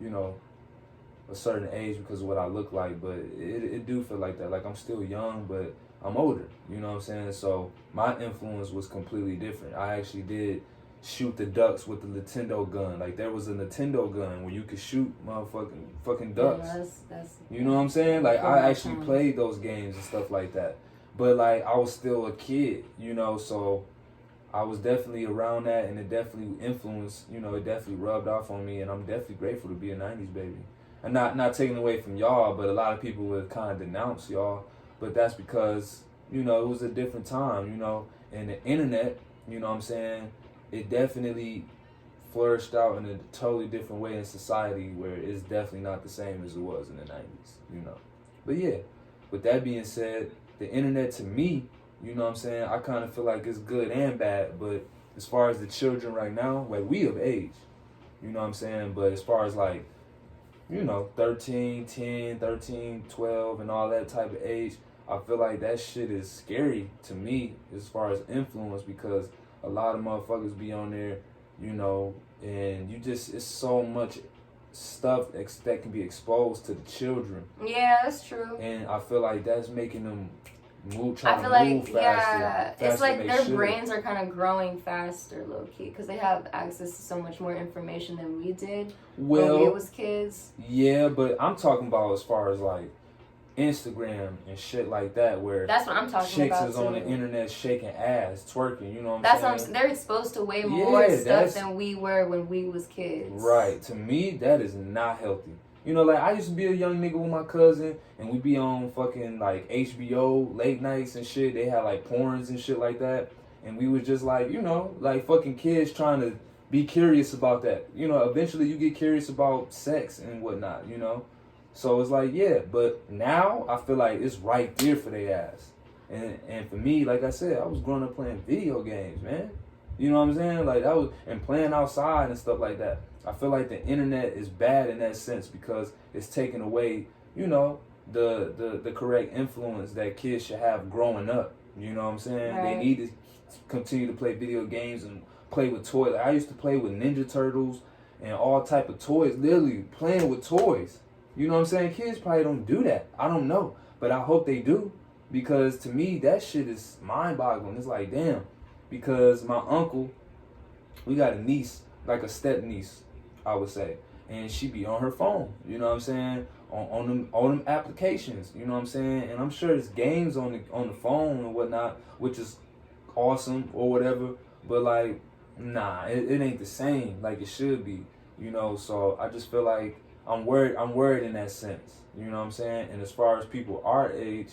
a certain age because of what I look like, but it do feel like that. Like I'm still young, but I'm older. You know what I'm saying? So my influence was completely different. I actually did shoot the ducks with the Nintendo gun. Like there was a Nintendo gun where you could shoot fucking ducks. Yeah, that's you know what I'm saying? Like I actually played those games and stuff like that. But like I was still a kid, so I was definitely around that, and it definitely influenced, it definitely rubbed off on me, and I'm definitely grateful to be a 90s baby. And not taking away from y'all, but a lot of people would kind of denounce y'all, but that's because, it was a different time, and the internet, you know what I'm saying, it definitely flourished out in a totally different way in society where it's definitely not the same as it was in the 90s, But yeah, with that being said, the internet to me, you know what I'm saying, I kind of feel like it's good and bad, but as far as the children right now, like we of age, you know what I'm saying, but as far as like, 13, 10, 13, 12 and all that type of age, I feel like that shit is scary to me as far as influence, because a lot of motherfuckers be on there, and it's so much stuff that can be exposed to the children. Yeah, that's true. And I feel like that's making them move faster. Yeah, it's like their brains are kind of growing faster, low key, because they have access to so much more information than we did when we was kids. Yeah, but I'm talking about as far as like Instagram and shit like that, where that's what I'm talking about. Chicks is on the internet shaking ass, twerking. You know what I'm saying? They're exposed to way more stuff than we were when we was kids. Right. To me, that is not healthy. You know, like I used to be a young nigga with my cousin, and we be on fucking like HBO late nights and shit. They had like porns and shit like that, and we was just like, you know, like fucking kids trying to be curious about that. You know, eventually you get curious about sex and whatnot. You know, so it's like, yeah. But now I feel like it's right there for their ass. And for me, like I said, I was growing up playing video games, man. You know what I'm saying? Like that was, and playing outside and stuff like that. I feel like the internet is bad in that sense because it's taking away, you know, the correct influence that kids should have growing up. You know what I'm saying? Right. They need to continue to play video games and play with toys. Like I used to play with Ninja Turtles and all type of toys, literally playing with toys. You know what I'm saying? Kids probably don't do that. I don't know, but I hope they do. Because to me, that shit is mind-boggling. It's like, damn. Because my uncle, we got a niece, like a step-niece, I would say. And she be on her phone, you know what I'm saying? On them applications, you know what I'm saying? And I'm sure there's games on the phone and whatnot, which is awesome or whatever. But like, nah, it ain't the same like it should be, you know? So I just feel like I'm worried in that sense, you know what I'm saying? And as far as people our age,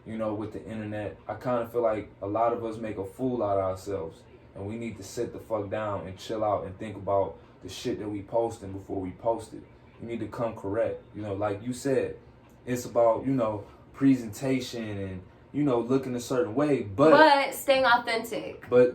you know, with the internet, I kind of feel like a lot of us make a fool out of ourselves. And we need to sit the fuck down and chill out and think about the shit that we posting before we post it. You need to come correct. You know, like you said, it's about, you know, presentation and, you know, looking a certain way. But staying authentic. But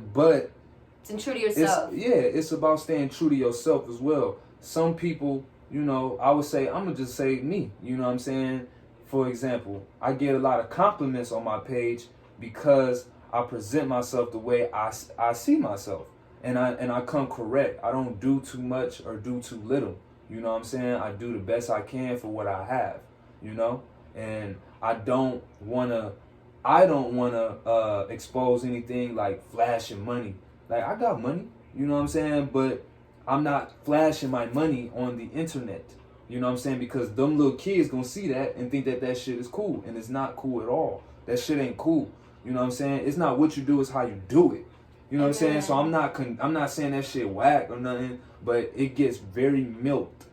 and true to yourself. It's about staying true to yourself as well. Some people, you know, I would say, I'm going to just say me. You know what I'm saying? For example, I get a lot of compliments on my page because I present myself the way I see myself. And I come correct. I don't do too much or do too little. You know what I'm saying? I do the best I can for what I have, you know? And I don't want to expose anything like flashing money. Like, I got money, you know what I'm saying? But I'm not flashing my money on the internet. You know what I'm saying? Because them little kids gonna see that and think that shit is cool. And it's not cool at all. That shit ain't cool. You know what I'm saying? It's not what you do, it's how you do it. You know what I'm saying? So I'm not saying that shit whack or nothing, but it gets very milked.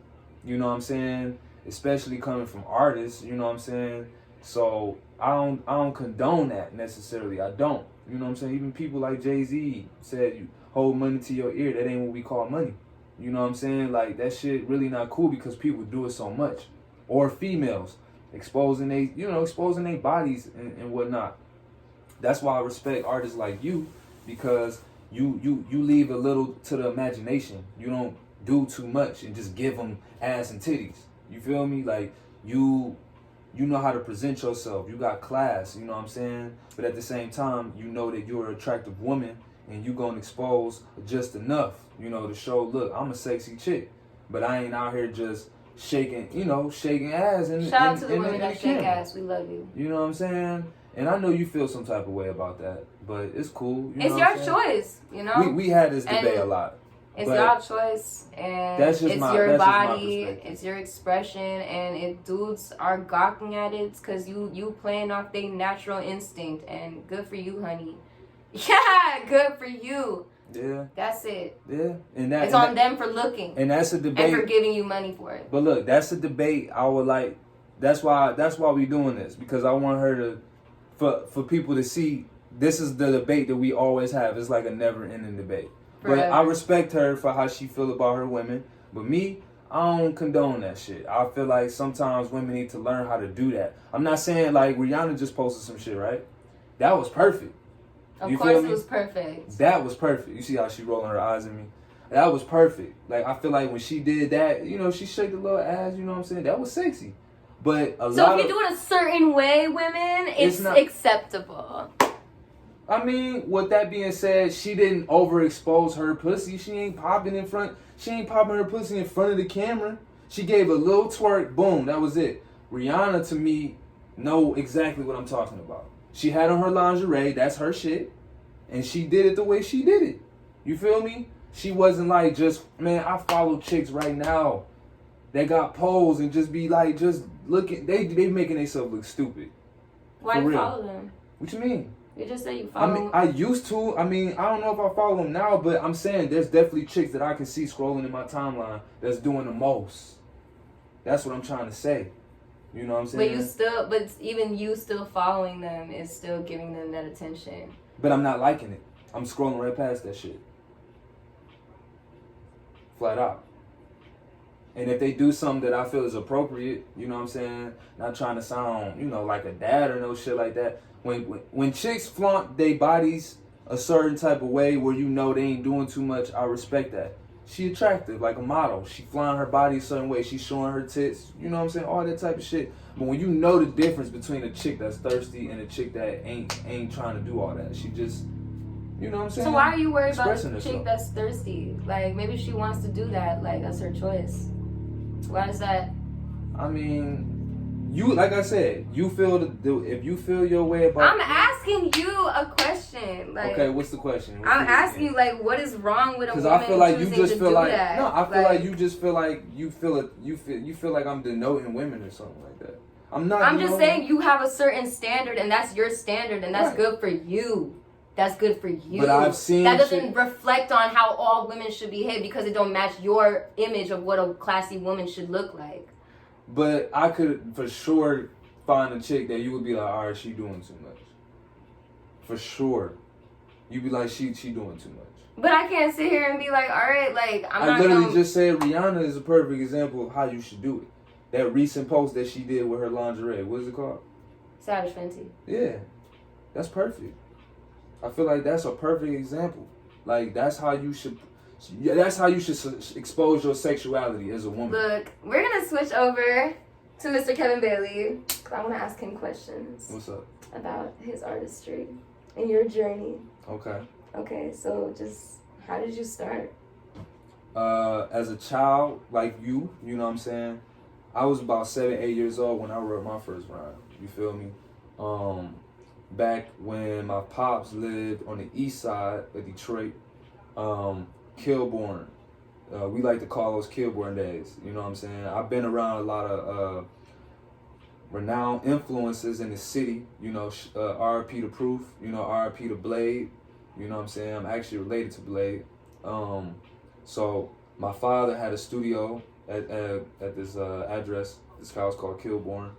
You know what I'm saying? Especially coming from artists, you know what I'm saying? So I don't condone that necessarily. I don't. You know what I'm saying? Even people like Jay-Z said, you hold money to your ear. That ain't what we call money. You know what I'm saying? Like, that shit really not cool because people do it so much. Or females exposing their bodies and whatnot. That's why I respect artists like you, because you leave a little to the imagination. You don't do too much and just give them ass and titties. You feel me? Like, you know how to present yourself. You got class, you know what I'm saying? But at the same time, you know that you're an attractive woman and you gonna expose just enough, you know, to show, look, I'm a sexy chick. But I ain't out here just shaking ass. Shout out to the women that shake ass. We love you. You know what I'm saying? And I know you feel some type of way about that, but it's cool. It's your choice, you know? We had this debate a lot. It's your choice, and it's your body, it's your expression, and if dudes are gawking at it, it's because you playing off their natural instinct, and good for you, honey. Yeah, good for you. Yeah. That's it. Yeah. It's on them for looking. And that's a debate. And for giving you money for it. But look, that's a debate I would like. That's why we doing this, because I want her to, for people to see, this is the debate that we always have. It's like a never-ending debate. Forever. But I respect her for how she feel about her women. But me, I don't condone that shit. I feel like sometimes women need to learn how to do that. I'm not saying like Rihanna just posted some shit, right? That was perfect. Of course it was perfect. That was perfect. You see how she rolling her eyes at me? That was perfect. Like, I feel like when she did that, you know, she shaked a little ass, you know what I'm saying? That was sexy. But so if you do it a certain way, women, it's not acceptable. I mean, with that being said, she didn't overexpose her pussy. She ain't popping her pussy in front of the camera. She gave a little twerk, boom, that was it. Rihanna, to me, know exactly what I'm talking about. She had on her lingerie, that's her shit, and she did it the way she did it. You feel me? She wasn't like just, man, I follow chicks right now that got posed and just be like, just looking, they making themselves look stupid. Why you follow them? What you mean? You just say you follow. I mean, I used to. I mean, I don't know if I follow them now, but I'm saying there's definitely chicks that I can see scrolling in my timeline that's doing the most. That's what I'm trying to say. You know what I'm saying? But even you still following them is still giving them that attention. But I'm not liking it. I'm scrolling right past that shit. Flat out. And if they do something that I feel is appropriate, you know what I'm saying? Not trying to sound, you know, like a dad or no shit like that. When chicks flaunt their bodies a certain type of way where you know they ain't doing too much, I respect that. She attractive, like a model. She flying her body a certain way. She showing her tits. You know what I'm saying? All that type of shit. But when you know the difference between a chick that's thirsty and a chick that ain't trying to do all that, she just, you know what I'm saying? So why are you worried about a herself. chick that's thirsty? Like, maybe she wants to do that. Like, that's her choice. Why is that? I mean, you, like I said, you feel if you feel your way about. I'm asking you a question. Like, okay, what's the question? I'm asking you, like, what is wrong with a woman I feel like choosing you just to feel do like that? no, I feel like you just feel like you feel like I'm denoting women or something like that. I'm not. I'm just saying you have a certain standard, and that's your standard, and that's good for you. That's good for you. But I've seen that doesn't reflect on how all women should behave because it don't match your image of what a classy woman should look like. But I could for sure find a chick that you would be like, all right, she doing too much. For sure, you'd be like, she doing too much. But I can't sit here and be like, all right, like I literally just said Rihanna is a perfect example of how you should do it. That recent post that she did with her lingerie, what is it called? Savage Fenty. Yeah, that's perfect. I feel like that's a perfect example. Like that's how you should expose your sexuality as a woman. Look, we're gonna switch over to Mr. Kevin Bailey. I want to ask him questions. What's up? About his artistry and your journey. Okay. Okay, so just how did you start? As a child, like you know what I'm saying? I was about 7, 8 years old when I wrote my first rhyme. You feel me? Back when my pops lived on the east side of Detroit, Kilbourne. We like to call those Kilbourne days. You know what I'm saying? I've been around a lot of renowned influences in the city. You know, R.I.P. to Proof. You know, R.I.P. to Blade. You know what I'm saying? I'm actually related to Blade. So my father had a studio at this address. This house called Kilbourne.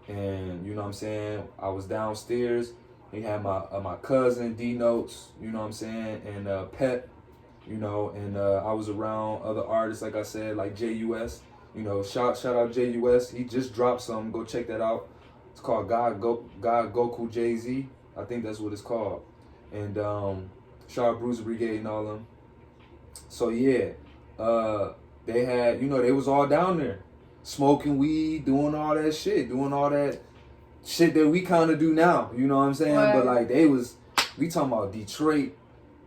And you know what I'm saying? I was downstairs. He had my cousin D Notes, you know what I'm saying, and Pet, you know, and I was around other artists, like I said, like JUS. You know, shout out JUS. He just dropped something. Go check that out. It's called God Goku Jay-Z. I think that's what it's called. And shout out Bruiser Brigade and all them. So yeah, they had, you know, they was all down there. Smoking weed, doing all that shit that we kind of do now, you know what I'm saying? Right. But like we talking about Detroit,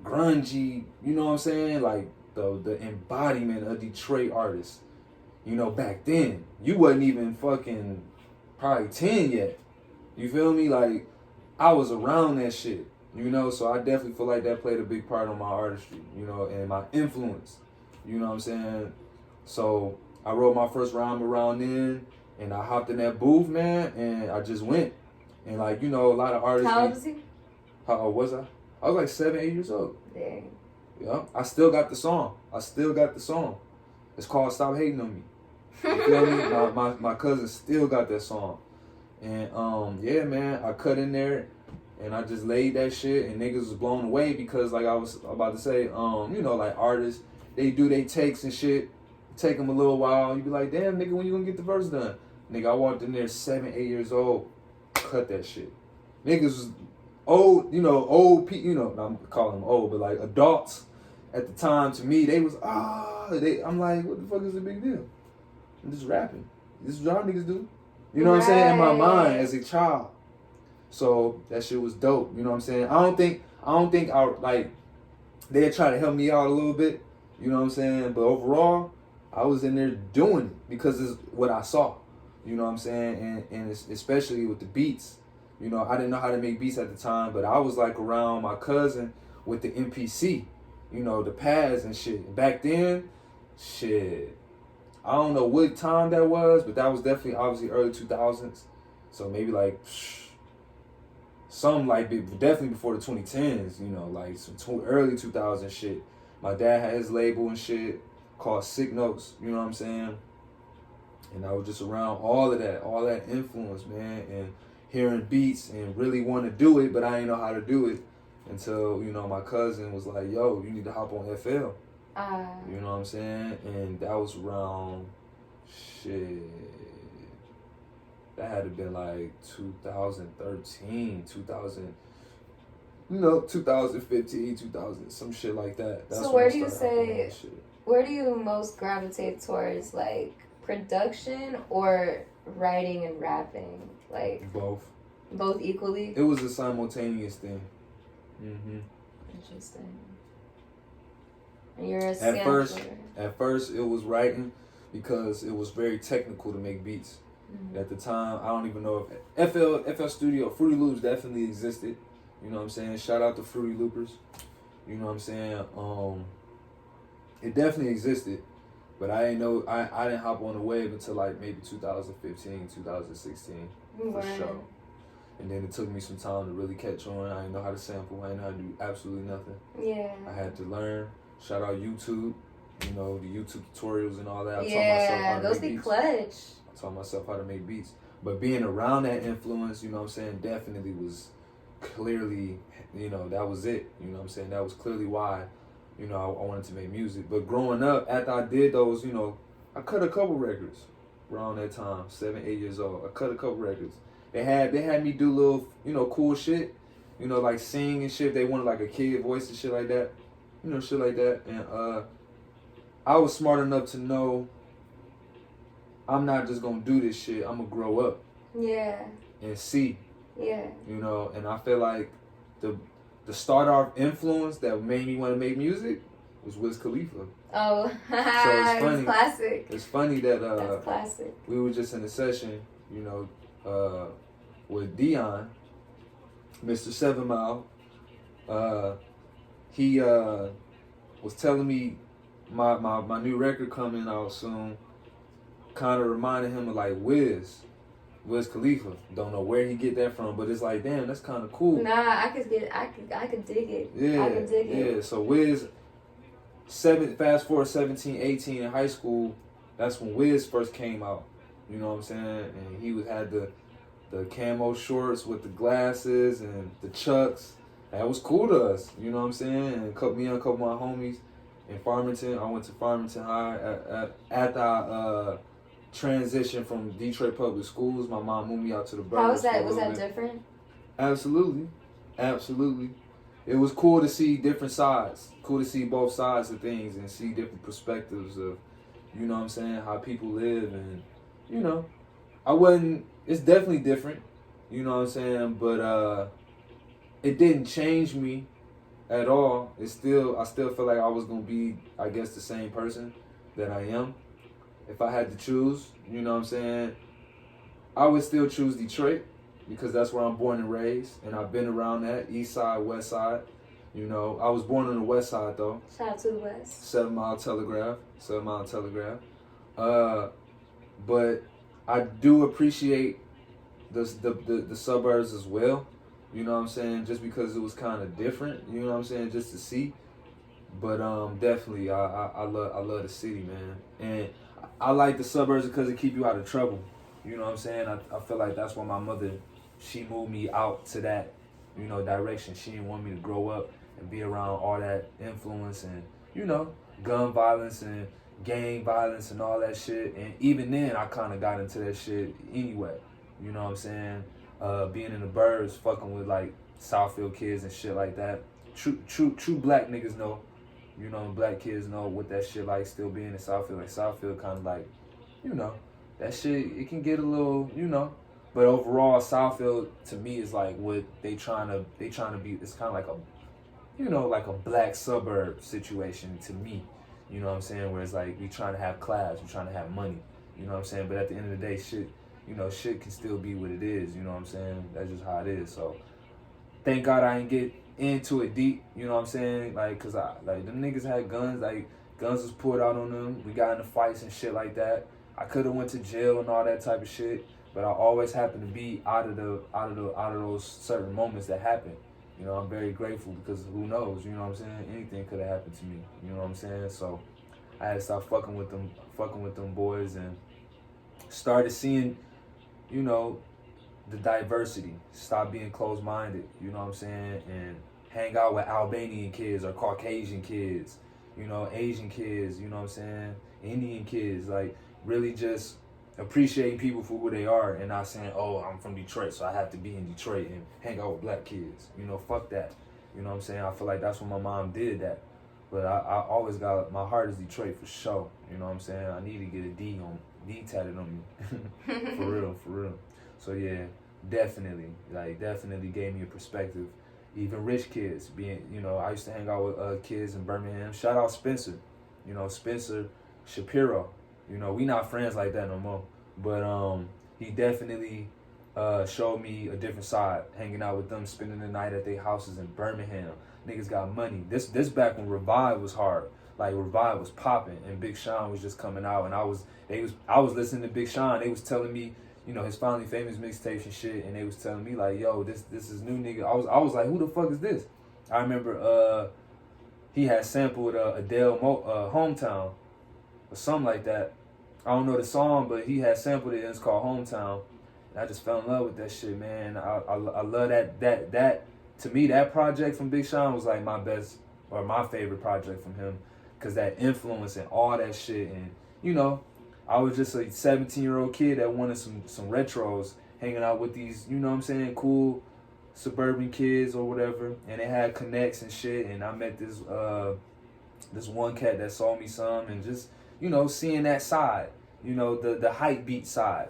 grungy, you know what I'm saying? Like the embodiment of Detroit artists. You know, back then, you wasn't even fucking probably 10 yet. You feel me? Like, I was around that shit, you know? So I definitely feel like that played a big part on my artistry, you know, and my influence, you know what I'm saying? So I wrote my first rhyme around then, and I hopped in that booth, man, and I just went. And like, you know, a lot of artists. How old was you? How old was I? I was like 7, 8 years old. Dang. Yeah, I still got the song. It's called Stop Hating on Me. You feel me? My cousin still got that song. And yeah, man, I cut in there and I just laid that shit, and niggas was blown away because, like I was about to say, you know, like artists, they do they takes and shit. Take them a little while. You be like, damn, nigga, when you gonna get the verse done? Nigga, I walked in there 7, 8 years old. Cut that shit. Niggas was old, you know, I'm calling them old, but like adults at the time, to me, they was, I'm like, what the fuck is the big deal? I'm just rapping. This is what y'all niggas do. You know what I'm saying? In my mind as a child. So that shit was dope. You know what I'm saying? I don't think they'd try to help me out a little bit. You know what I'm saying? But overall, I was in there doing it because it's what I saw. You know what I'm saying? And especially with the beats. You know, I didn't know how to make beats at the time, but I was like around my cousin with the MPC. You know, the pads and shit. Back then, shit, I don't know what time that was, but that was definitely obviously early 2000s. So maybe like some like definitely before the 2010s, you know, like some early 2000s shit. My dad had his label and shit called Sick Notes, you know what I'm saying? And I was just around all that influence, man, and hearing beats and really want to do it, but I didn't know how to do it until, my cousin was like, yo, you need to hop on FL. You know what I'm saying? And that was around, that had to have been like 2013, 2015, 2000, some shit like that. That's so where do you most gravitate towards, like production or writing and rapping? Like both equally? It was a simultaneous thing. Interesting. And you're a At first it was writing because it was very technical to make beats. At the time, I don't even know if FL Studio, Fruity Loops definitely existed. You know what I'm saying? Shout out to Fruity Loopers. You know what I'm saying? It definitely existed, but I didn't know. I didn't hop on the wave until like maybe 2015, 2016 for sure. And then it took me some time to really catch on. I didn't know how to sample. I didn't know how to do absolutely nothing. Yeah. I had to learn. Shout out YouTube. The YouTube tutorials and all that. I taught myself how to those be clutch. I taught myself how to make beats. But being around that influence, definitely was clearly, that was it. That was clearly why, I wanted to make music. But growing up, after I did those, I cut a couple records around that time, 7, 8 years old. I cut a couple records. They had me do little, cool shit, like sing and shit. They wanted like a kid voice and shit like that, shit like that. And I was smart enough to know I'm not just gonna do this shit. I'm gonna grow up. Yeah. And see. Yeah. And I feel like the start of influence that made me want to make music was Wiz Khalifa. Oh, so it's funny. It's classic. It's funny that that's classic. We were just in a session, with Dion, Mr. 7 Mile. He was telling me my new record coming out soon. Kind of reminded him of like Wiz Khalifa. Don't know where he get that from, but it's like, damn, that's kind of cool. Nah, I could dig it. Yeah, I could dig it. Yeah. So Wiz, fast forward 17, 18 in high school. That's when Wiz first came out. You know what I'm saying? And he had the camo shorts with the glasses and the chucks. That was cool to us. You know what I'm saying? And me and a couple of my homies in Farmington. I went to Farmington High after I transitioned from Detroit Public Schools. My mom moved me out to the burbs. How was that? Was that different? Absolutely. It was cool to see different sides. Cool to see both sides of things and see different perspectives of, how people live. And, it's definitely different, but it didn't change me at all. I still feel like I was going to be, I guess, the same person that I am. If I had to choose, I would still choose Detroit because that's where I'm born and raised, and I've been around that, east side, west side. I was born on the west side, though. Shout out to the west. 7 Mile Telegraph. But I do appreciate the suburbs as well. Just because it was kind of different, just to see. But definitely, I love the city, man. And I like the suburbs because it keep you out of trouble. I feel like that's why my mother, she moved me out to that, direction. She didn't want me to grow up and be around all that influence and, gun violence and gang violence and all that shit. And even then, I kind of got into that shit anyway. Being in the burbs, fucking with like Southfield kids and shit like that. True black niggas know. Black kids know what that shit like still being in Southfield. Like Southfield kind of like, that shit, it can get a little, But overall, Southfield to me is like what they trying to be. It's kind of like a, like a black suburb situation to me. Where it's like we trying to have class, we trying to have money. But at the end of the day, shit can still be what it is. That's just how it is. So thank God I didn't get into it deep. Like, cause them niggas had guns. Like guns was pulled out on them. We got into fights and shit like that. I could have went to jail and all that type of shit. But I always happen to be out of those certain moments that happen. I'm very grateful because who knows, anything could have happened to me, So I had to stop fucking with them boys and, started seeing, the diversity. Stop being closed-minded, you know what I'm saying? And hang out with Albanian kids or Caucasian kids, Asian kids, you know what I'm saying? Indian kids, like really just appreciating people for who they are and not saying, oh, I'm from Detroit, so I have to be in Detroit and hang out with black kids. Fuck that. You know what I'm saying? I feel like that's when my mom did that. But I always got, my heart is Detroit for sure. You know what I'm saying? I need to get a D tatted on me. For real. So yeah, definitely gave me a perspective. Even rich kids being, I used to hang out with kids in Birmingham. Shout out Spencer. Spencer Shapiro. We not friends like that no more. But he definitely showed me a different side. Hanging out with them, spending the night at their houses in Birmingham. Niggas got money. This back when Revive was hard. Like Revive was popping and Big Sean was just coming out, and I was listening to Big Sean. They was telling me, his Finally Famous mixtapes and shit, and they was telling me like, yo, this is new, nigga. I was like, who the fuck is this? I remember he had sampled Adele Hometown or something like that. I don't know the song, but he had sampled it and it's called Hometown. And I just fell in love with that shit, man. I love that. To me, that project from Big Sean was like my best or my favorite project from him, because that influence and all that shit. And I was just a 17-year-old kid that wanted some retros, hanging out with these, cool suburban kids or whatever, and they had connects and shit. And I met this one cat that saw me some, and just seeing that side, the hype beat side,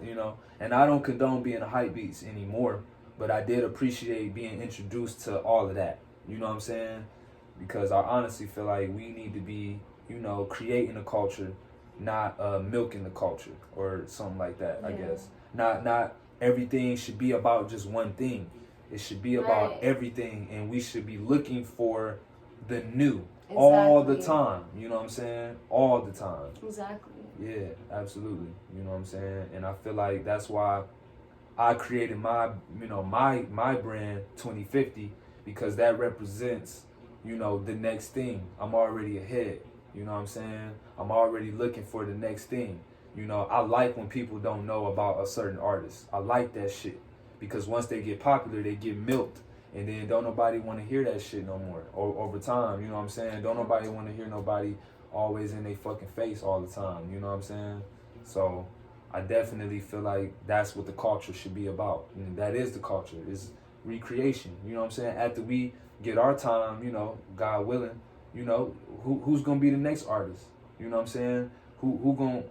and I don't condone being a hype beats anymore. But I did appreciate being introduced to all of that. You know what I'm saying? Because I honestly feel like we need to be, creating a culture, not milking the culture or something like that, yeah. I guess. Not everything should be about just one thing. It should be about everything, and we should be looking for the new all the time. You know what I'm saying? All the time. Exactly. Yeah, absolutely. You know what I'm saying? And I feel like that's why I created my brand 2050, because that represents, the next thing. I'm already ahead. You know what I'm saying? I'm already looking for the next thing. I like when people don't know about a certain artist. I like that shit, because once they get popular, they get milked, and then don't nobody want to hear that shit no more. Over time, you know what I'm saying? Don't nobody want to hear nobody always in their fucking face all the time. You know what I'm saying? So I definitely feel like that's what the culture should be about. And that is the culture, is recreation. You know what I'm saying? After we get our time, God willing, who's gonna be the next artist? You know what I'm saying? Who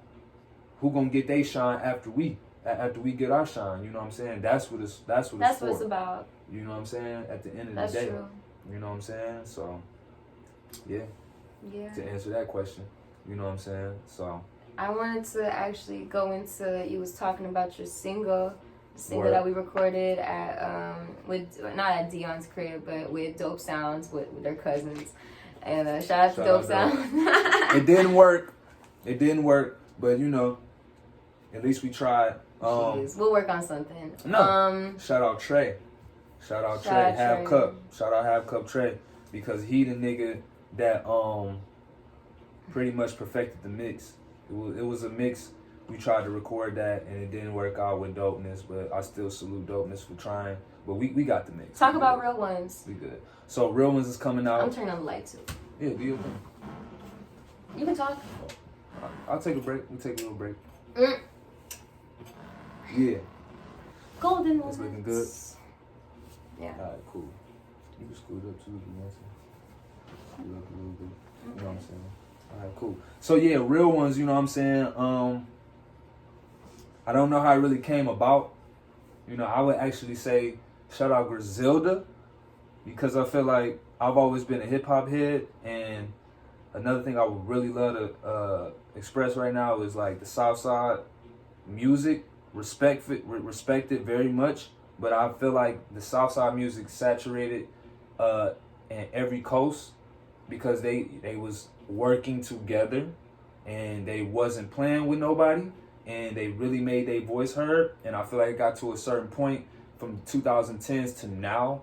gonna get they shine after we get our shine? You know what I'm saying? That's what it's for. It's about. You know what I'm saying? At the end of the day. True. You know what I'm saying? So yeah. To answer that question, you know what I'm saying? So I wanted to actually go into, you was talking about your single Word. That we recorded at not at Dion's crib, but with Dope Sounds with their cousins. And shout out to Dope Sounds. It didn't work, but at least we tried. We'll work on something. No. Shout out Trey. Shout out Trey. Half Cup. Shout out Half Cup Trey, because he the nigga that pretty much perfected the mix. It was a mix. We tried to record that and it didn't work out with Dopeness, but I still salute Dopeness for trying. But we got the mix. Talk about Real Ones. We good. So Real Ones is coming out. I'm turning on the light too. Yeah, do your thing. You can talk. I'll take a break. We'll take a little break. Yeah. Golden Moments. It's looking good. Yeah. Alright, cool. You can scoot up too if you want to. Scoot up a little bit. You know what I'm saying? Alright, cool. So yeah, Real Ones, you know what I'm saying? I don't know how it really came about. I would actually say shout out Griselda, because I feel like I've always been a hip hop head, and another thing I would really love to express right now is like the Southside music. Respect it very much, but I feel like the Southside music saturated in every coast, because they was working together and they wasn't playing with nobody, and they really made their voice heard. And I feel like it got to a certain point from 2010s to now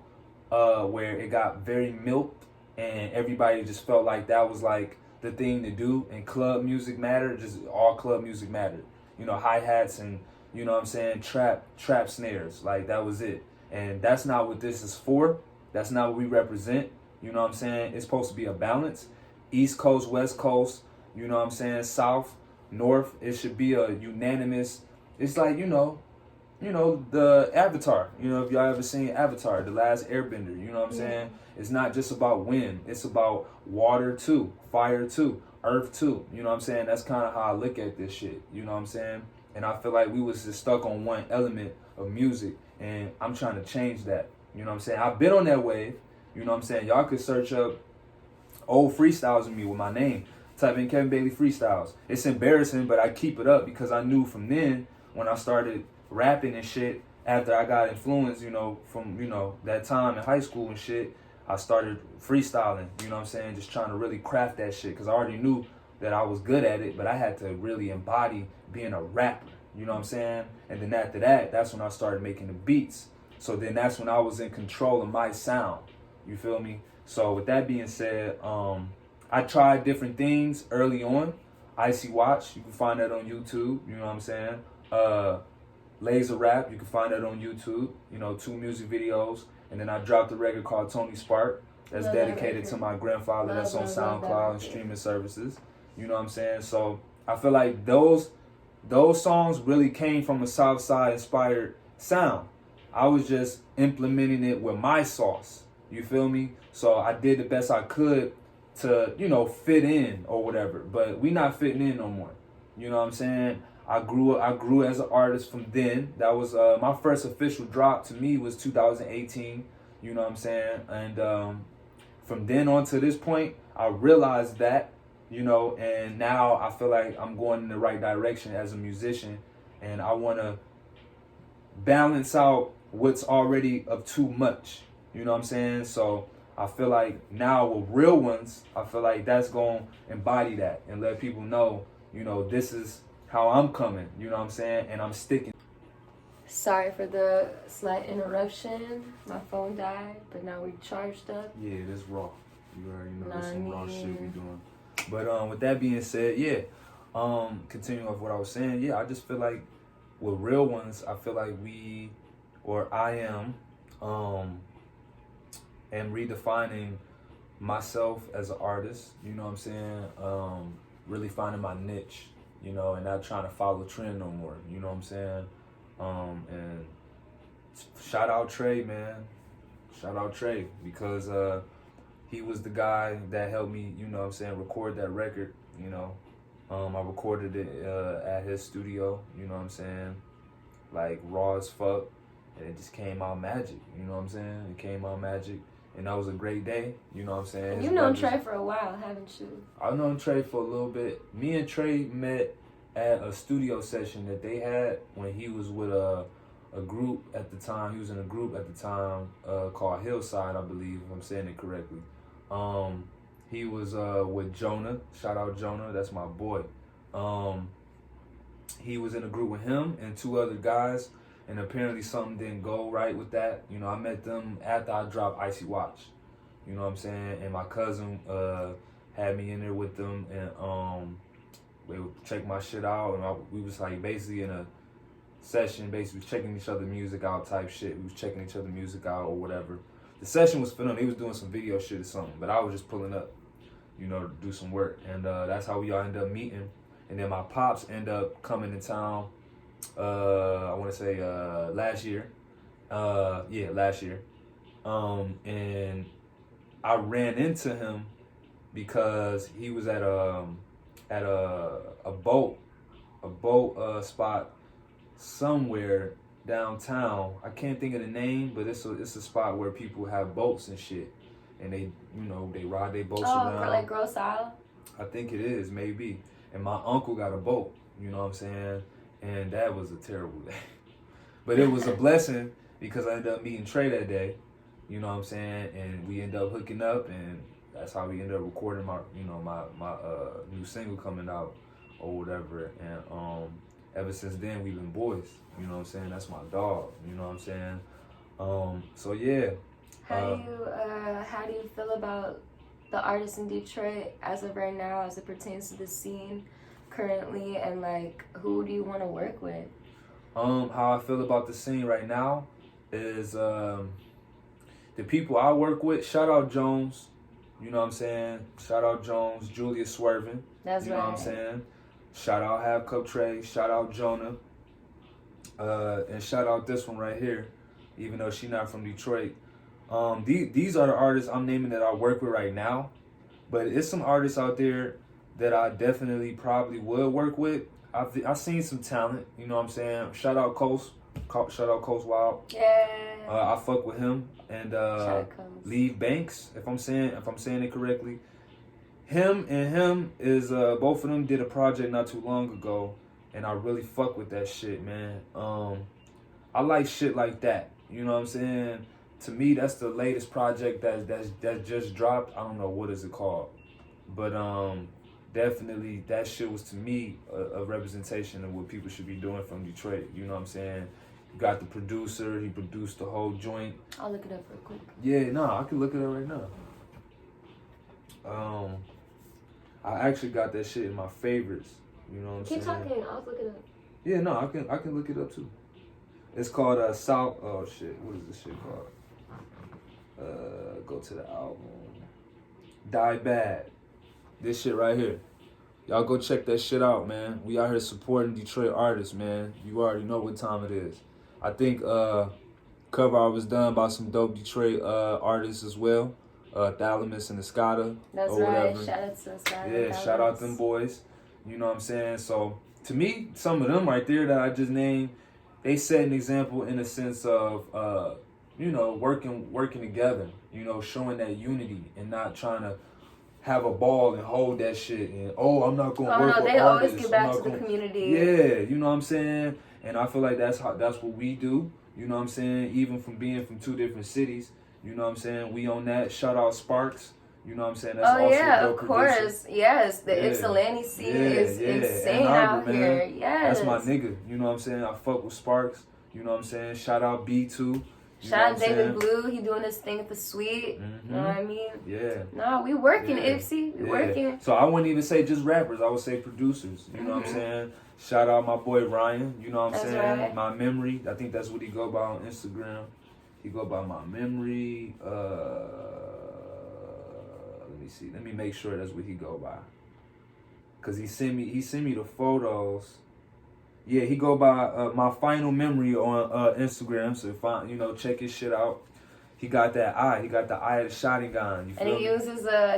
where it got very milked, and everybody just felt like that was like the thing to do, and club music mattered. Just all club music mattered. hi-hats and, trap snares. Like, that was it. And that's not what this is for. That's not what we represent. It's supposed to be a balance. East Coast, West Coast, South, North. It should be a unanimous. It's like, the Avatar. If y'all ever seen Avatar, The Last Airbender, saying? It's not just about wind. It's about water too, fire too, earth too. That's kind of how I look at this shit. And I feel like we was just stuck on one element of music, and I'm trying to change that. I've been on that wave. Y'all could search up old freestyles of me with my name. Type in Kevin Bailey freestyles. It's embarrassing, but I keep it up because I knew from then when I started rapping and shit, after I got influenced, from, that time in high school and shit, I started freestyling, just trying to really craft that shit because I already knew that I was good at it, but I had to really embody being a rapper, And then after that, that's when I started making the beats. So then that's when I was in control of my sound, you feel me? So with that being said, I tried different things early on. Icy Watch, you can find that on YouTube, Laser Rap, you can find that on YouTube, 2 music videos. And then I dropped a record called Tony Spark that's dedicated to my grandfather. That's on SoundCloud and streaming services. So I feel like those songs really came from a Southside inspired sound. I was just implementing it with my sauce. You feel me? So I did the best I could to, fit in or whatever. But we not fitting in no more. I grew as an artist from then. That was my first official drop to me was 2018. And from then on to this point, I realized that, and now I feel like I'm going in the right direction as a musician, and I want to balance out what's already of too much. So I feel like now with Real Ones, I feel like that's going to embody that and let people know, this is how I'm coming, and I'm sticking. Sorry for the slight interruption. My phone died, but now we charged up. Yeah, this raw. You already know there's some raw shit we doing. But with that being said, continuing off what I was saying, I just feel like with Real Ones, I feel like I am redefining myself as an artist, really finding my niche, and not trying to follow trend no more, and shout out Trey, man. Shout out Trey, because he was the guy that helped me, record that record, I recorded it at his studio, like raw as fuck, and it just came out magic, It came out magic, and that was a great day, You've known Trey for a while, haven't you? I've known Trey for a little bit. Me and Trey met at a studio session that they had when he was with a group at the time. He was in a group at the time called Hillside, I believe, if I'm saying it correctly. He was with Jonah. Shout out Jonah, that's my boy. He was in a group with him and 2 other guys, and apparently something didn't go right with that. I met them after I dropped Icy Watch. And my cousin had me in there with them, and they would check my shit out, and we was like basically in a session, basically checking each other music out type shit. We was checking each other music out or whatever. The session was for them. They was doing some video shit or something, but I was just pulling up, to do some work. And that's how we all ended up meeting. And then my pops ended up coming to town, I want to say last year. Last year. And I ran into him because he was at a boat spot somewhere downtown. I can't think of the name, but it's a spot where people have boats and shit, and they ride their boats around. Oh, for like Gross Isle? I think it is, maybe. And my uncle got a boat, and that was a terrible day. But it was a blessing because I ended up meeting Trey that day, and we ended up hooking up, and that's how we ended up recording my new single coming out or whatever. And ever since then we've been boys. That's my dog. So yeah. How do you feel about the artists in Detroit as of right now, as it pertains to the scene? currently, and like who do you want to work with? How I feel about the scene right now is the people I work with. Shout out Jones, you know what I'm saying? Shout out Jones, Julia Swervin, That's you know right. what I'm saying? Shout out Half Cup Trey, shout out Jonah, and shout out this one right here, even though she not from Detroit. These are the artists I'm naming that I work with right now, but it's some artists out there that I definitely probably would work with. I've seen some talent, you know what I'm saying? Shout out Coast Wild. Yeah. I fuck with him and Shout out Coast. Leave Banks, if I'm saying it correctly. Him is both of them did a project not too long ago, and I really fuck with that shit, man. I like shit like that, you know what I'm saying? To me, that's the latest project that just dropped. I don't know what is it called, but definitely that shit was to me a representation of what people should be doing from Detroit. You know what I'm saying? You got the producer. He produced the whole joint. I'll look it up real quick. Yeah, no, I can look it up right now. I actually got that shit in my favorites. You know what I'm saying? Keep talking. I'll look it up. Yeah, no, I can look it up too. It's called South. Oh shit, what is this shit called? Go to the album. Die Bad. This shit right here. Y'all go check that shit out, man. We out here supporting Detroit artists, man. You already know what time it is. I think cover art was done by some dope Detroit artists as well. Thalamus and Escada. That's or right. whatever. Shout out to Escada. Yeah, shout out them boys. You know what I'm saying? So to me, some of them right there that I just named, they set an example in a sense of working together, showing that unity and not trying to have a ball and hold that shit and I'm not gonna work with they artists. always get back to the community. Yeah, you know what I'm saying? And I feel like that's what we do, you know what I'm saying? Even from being from two different cities, you know what I'm saying? We on that. Shout out Sparks. You know what I'm saying? That's also yeah, a dope of course. producer. Yes, the Ypsilanti scene is insane out here. Yes. That's my nigga. You know what I'm saying? I fuck with Sparks. You know what I'm saying? Shout out B2. Shout out David Blue. He doing his thing at the suite. Mm-hmm. You know what I mean? Yeah. No, we working, Ipsy. We working. So I wouldn't even say just rappers. I would say producers. You know what I'm saying? Shout out my boy Ryan. You know what I'm saying? Right. My Memory. I think that's what he go by on Instagram. He go by My Memory. Let me see. Let me make sure that's what he go by. Cause he sent me the photos. Yeah, he go by My Final Memory on Instagram. So check his shit out. He got that eye. He got the eye of the shotgun. You feel and me?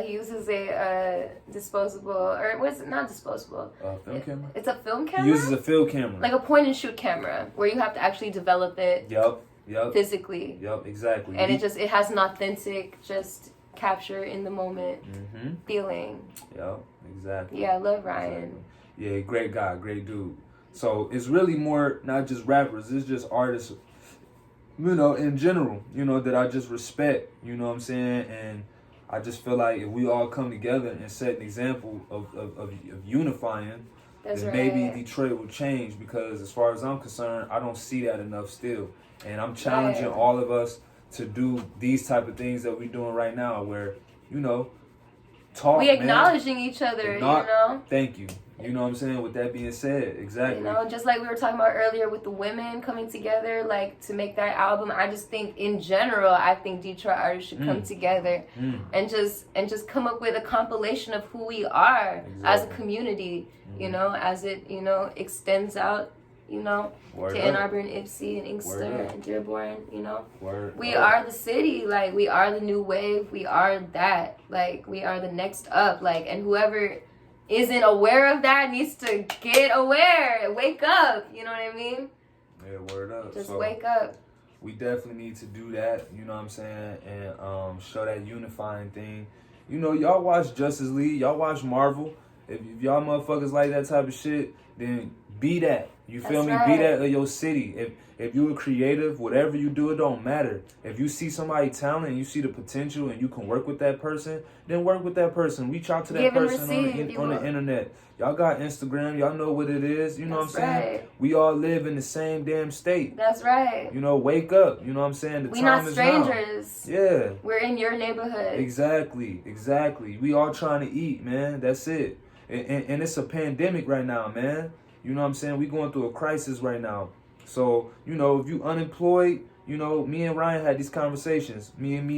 He uses a disposable, or what's it? Not disposable. Film camera. It's a film camera. He uses a film camera. Like a point and shoot camera, where you have to actually develop it. Yep. Physically. Yep. Exactly. And it has an authentic, just capture in the moment feeling. Yep. Exactly. Yeah, I love Ryan. Exactly. Yeah, great guy, great dude. So it's really more not just rappers, it's just artists, in general, that I just respect, you know what I'm saying? And I just feel like if we all come together and set an example of unifying, then maybe Detroit will change, because as far as I'm concerned, I don't see that enough still. And I'm challenging all of us to do these type of things that we're doing right now where, talk, we acknowledging each other, Thank you. You know what I'm saying? With that being said, exactly. Just like we were talking about earlier with the women coming together, like to make that album. I just think in general, I think Detroit artists should come together and just come up with a compilation of who we are as a community. As it extends out. Word to up. Ann Arbor and Ypsi and Inkster and Dearborn. Word we up. are the city. Like we are the new wave. We are that. Like we are the next up. Like and whoever isn't aware of that needs to get aware. Wake up. You know what I mean? Yeah, word up. Just wake up. We definitely need to do that, you know what I'm saying? And show that unifying thing. Y'all watch Justice League, y'all watch Marvel. If y'all motherfuckers like that type of shit, then be that. You feel me? Right. Be that of your city. If you're creative, whatever you do, it don't matter. If you see somebody talent and you see the potential and you can work with that person, then work with that person. Reach out to that person on the internet. Y'all got Instagram. Y'all know what it is. You know what I'm saying? Right. We all live in the same damn state. That's right. Wake up. You know what I'm saying? We're not strangers. Yeah. We're in your neighborhood. Exactly. We all trying to eat, man. That's it. And it's a pandemic right now, man. You know what I'm saying? We going through a crisis right now. So, you know, if you unemployed, you know, me and Ryan had these conversations. Me and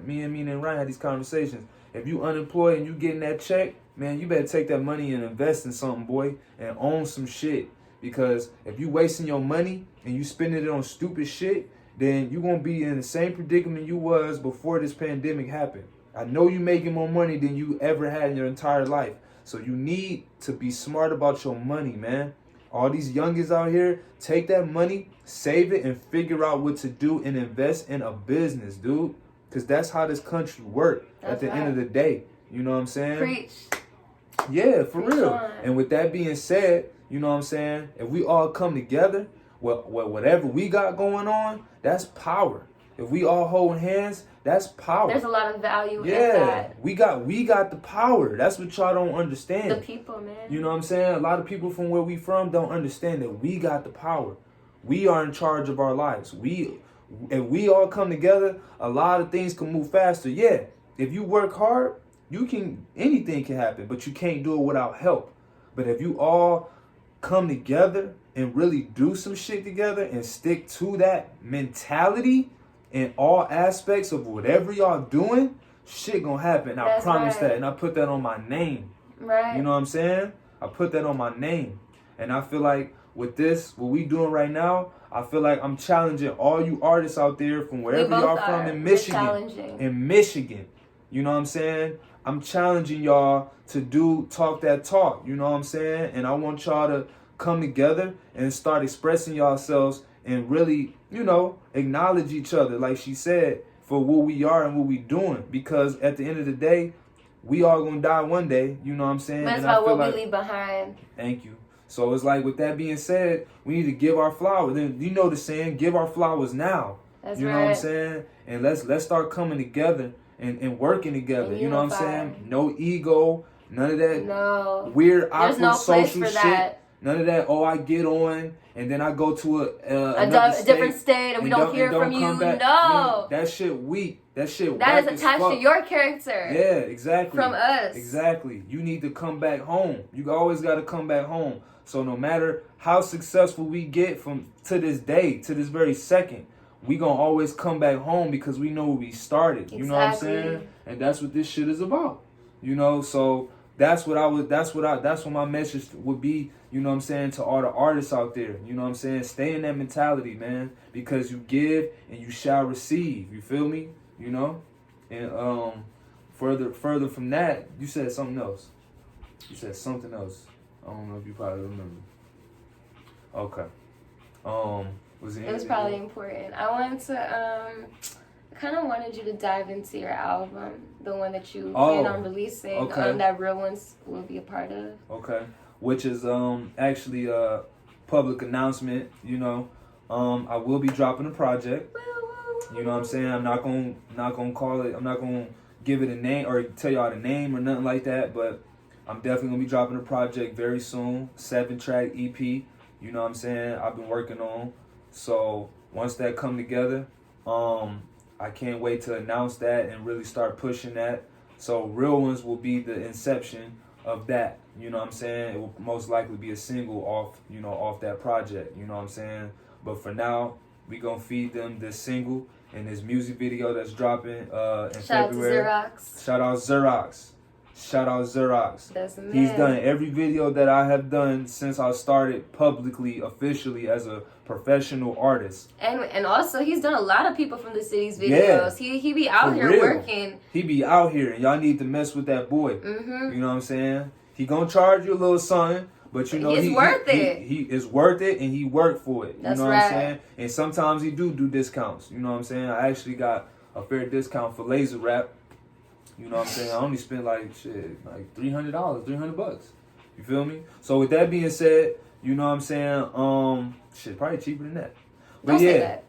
Ryan had these conversations. If you unemployed and you getting that check, man, you better take that money and invest in something, boy, and own some shit. Because if you wasting your money and you spending it on stupid shit, then you gonna be in the same predicament you was before this pandemic happened. I know you making more money than you ever had in your entire life. So you need to be smart about your money, man. All these youngins out here, take that money, save it, and figure out what to do and invest in a business, dude. Because that's how this country works at the end of the day. You know what I'm saying? Preach. Yeah, for Preach real. on. And with that being said, you know what I'm saying? If we all come together, whatever we got going on, that's power. If we all hold hands, that's power. There's a lot of value in that. We got the power. That's what y'all don't understand. The people, man. You know what I'm saying? A lot of people from where we from don't understand that we got the power. We are in charge of our lives. If we all come together, a lot of things can move faster. Yeah, if you work hard, anything can happen, but you can't do it without help. But if you all come together and really do some shit together and stick to that mentality in all aspects of whatever y'all doing, shit gonna happen. I promise that. And I put that on my name. Right. You know what I'm saying? I put that on my name. And I feel like with this, what we doing right now, I feel like I'm challenging all you artists out there from wherever y'all from in Michigan. In Michigan. You know what I'm saying? I'm challenging y'all to talk that talk. You know what I'm saying? And I want y'all to come together and start expressing yourselves and really, you know, acknowledge each other, like she said, for what we are and what we doing. Because at the end of the day, we all gonna die one day. You know what I'm saying? That's about what we leave behind. Thank you. So it's like, with that being said, we need to give our flowers. Then you know the saying, give our flowers now. That's you know what I'm saying? And let's start coming together and working together. And you know what I'm saying? No ego, none of that weird awkward social shit. None of that, I get on and then I go to a different state and we don't hear from you. No. That shit weak. That shit that is attached to your character. Yeah, exactly. From us. Exactly. You need to come back home. You always got to come back home. So no matter how successful we get to this day, to this very second, we gonna always come back home because we know where we started. You know what I'm saying? And that's what this shit is about. You know, so that's what my message would be, you know what I'm saying, to all the artists out there. You know what I'm saying? Stay in that mentality, man, because you give and you shall receive. You feel me? You know? And further from that, you said something else. You said something else. I don't know if you probably remember. Okay. It was probably important. I wanted to kind of wanted you to dive into your album, the one that you plan on releasing, that Real Ones will be a part of. Okay. Which is actually a public announcement. You know, I will be dropping a project. You know what I'm saying? I'm not gonna call it. I'm not gonna give it a name or tell y'all the name or nothing like that. But I'm definitely gonna be dropping a project very soon. 7-track EP. You know what I'm saying? I've been working on. So once that come together, I can't wait to announce that and really start pushing that. So Real Ones will be the inception of that. You know what I'm saying? It will most likely be a single off that project. You know what I'm saying? But for now, we gonna feed them this single and this music video that's dropping in February. Shout out Xerox. Shout out Xerox. That's the man. He's done every video that I have done since I started publicly, officially as a professional artist. And also, he's done a lot of people from the city's videos. Yeah, he be out here working. He be out here, and y'all need to mess with that boy. Mm-hmm. You know what I'm saying? He gonna charge you a little something, but you know he's worth it. He is worth it, and he worked for it. That's you know what I'm saying? And sometimes he do discounts. You know what I'm saying? I actually got a fair discount for Laser Rap. You know what I'm saying? I only spent like $300, $300. You feel me? So with that being said, you know what I'm saying? Probably cheaper than that. But don't say that.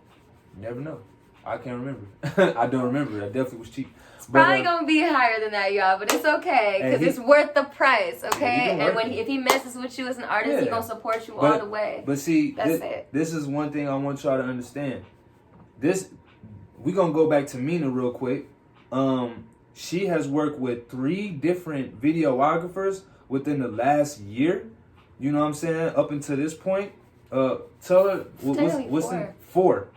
You never know. I can't remember. I don't remember. That definitely was cheap. It's probably gonna be higher than that, y'all, but it's okay because it's worth the price, okay? And if he messes with you as an artist, he gonna support you all the way. But see, this is one thing I want y'all to understand. We gonna go back to MYNA real quick. She has worked with 3 different videographers within the last year. You know what I'm saying? Up until this point. Tell her what's the four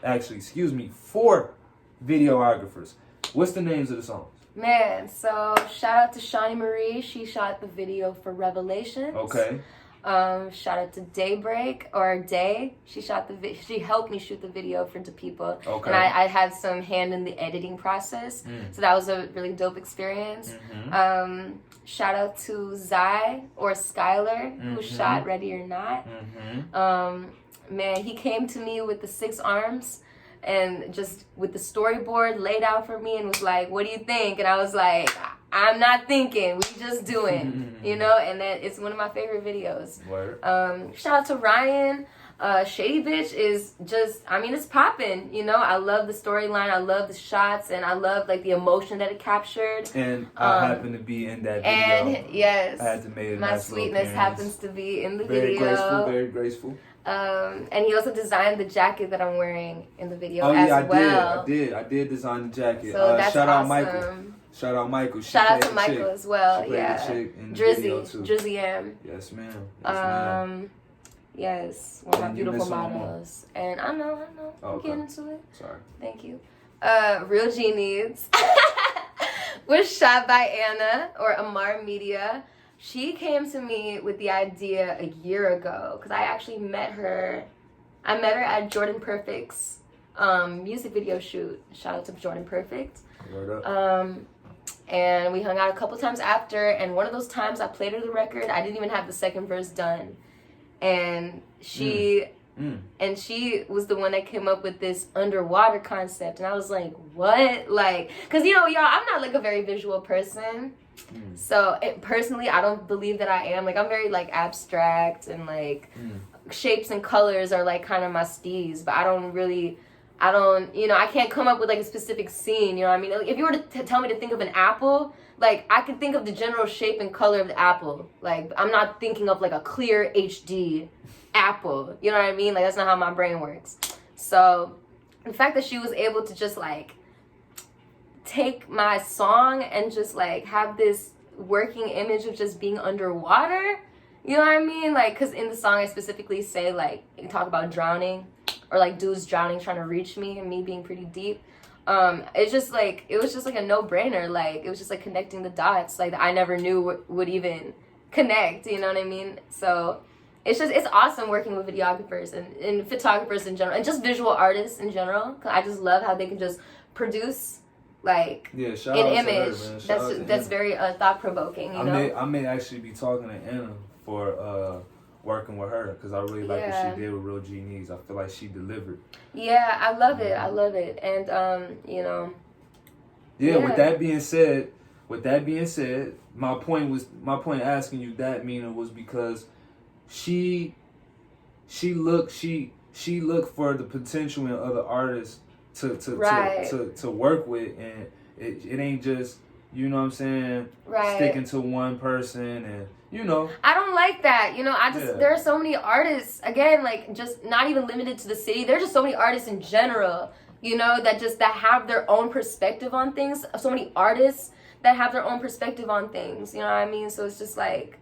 videographers. What's the names of the songs? Man, so shout out to Shawnee Marie. She shot the video for Revelations. Okay. Shout out to Daybreak or Day. She shot she helped me shoot the video for The People. Okay. And I had some hand in the editing process. So that was a really dope experience. Shout out to Zai or Skylar, who shot Ready or Not. Man, he came to me with the 6 arms and just with the storyboard laid out for me and was like, what do you think? And I was like, I'm not thinking, we just doing, you know? And that it's one of my favorite videos. Word. Shout out to Ryan. Shady Bitch is just, I mean, it's popping, you know? I love the storyline, I love the shots, and I love, like, the emotion that it captured. And I happen to be in that video. And, yes, I had to make a my nice sweetness happens to be in the very video. Very graceful. And he also designed the jacket that I'm wearing in the video I well. did design the jacket. So that's shout awesome. out Michael. Shout out Michael. Shout out to Michael as well. She played the chick in the Drizzy, video too. Drizzy M. Yes, ma'am. Yes, ma'am. Yes, one of my And you beautiful miss one more. models. And I know. Oh, I'm okay. getting into it. Sorry. Thank you. Real G Needs was shot by Anna or Amar Media. She came to me with the idea a year ago because I actually met her. I met her at Jordan Perfect's music video shoot. Shout out to Jordan Perfect. Word up. And we hung out a couple times after, and one of those times I played her the record. I didn't even have the second verse done. And she was the one that came up with this underwater concept. And I was like, what? Like, because, you know, y'all, I'm not like a very visual person. So personally, I don't believe that I am. Like, I'm very like abstract and like shapes and colors are like kind of my steez. But I don't, you know, I can't come up with like a specific scene. You know what I mean? Like, if you were to tell me to think of an apple, like, I can think of the general shape and color of the apple. Like, I'm not thinking of, like, a clear HD apple. You know what I mean? Like, that's not how my brain works. So, the fact that she was able to just, like, take my song and just, like, have this working image of just being underwater, you know what I mean? Like, because in the song I specifically say, like, you talk about drowning or, like, dudes drowning trying to reach me and me being pretty deep. It's just like, it was just like a no-brainer. Like, it was just like connecting the dots, like, that I never knew would even connect, you know what I mean? So it's awesome working with videographers and photographers in general, and just visual artists in general. 'Cause I just love how they can just produce like an image that's very thought-provoking, you know? I may actually be talking to Anna for working with her because I really like what she did with Real G Needs. I feel like she delivered. Yeah, I love it. And you know. Yeah, with that being said, my point asking you that, Mina, was because she looked for the potential in other artists to work with, and it ain't just, you know what I'm saying, sticking to one person, and you know. I don't like that. You know, there are so many artists, again, like, just not even limited to the city. There's just so many artists in general, you know, that have their own perspective on things. So many artists that have their own perspective on things, you know what I mean? So it's just like,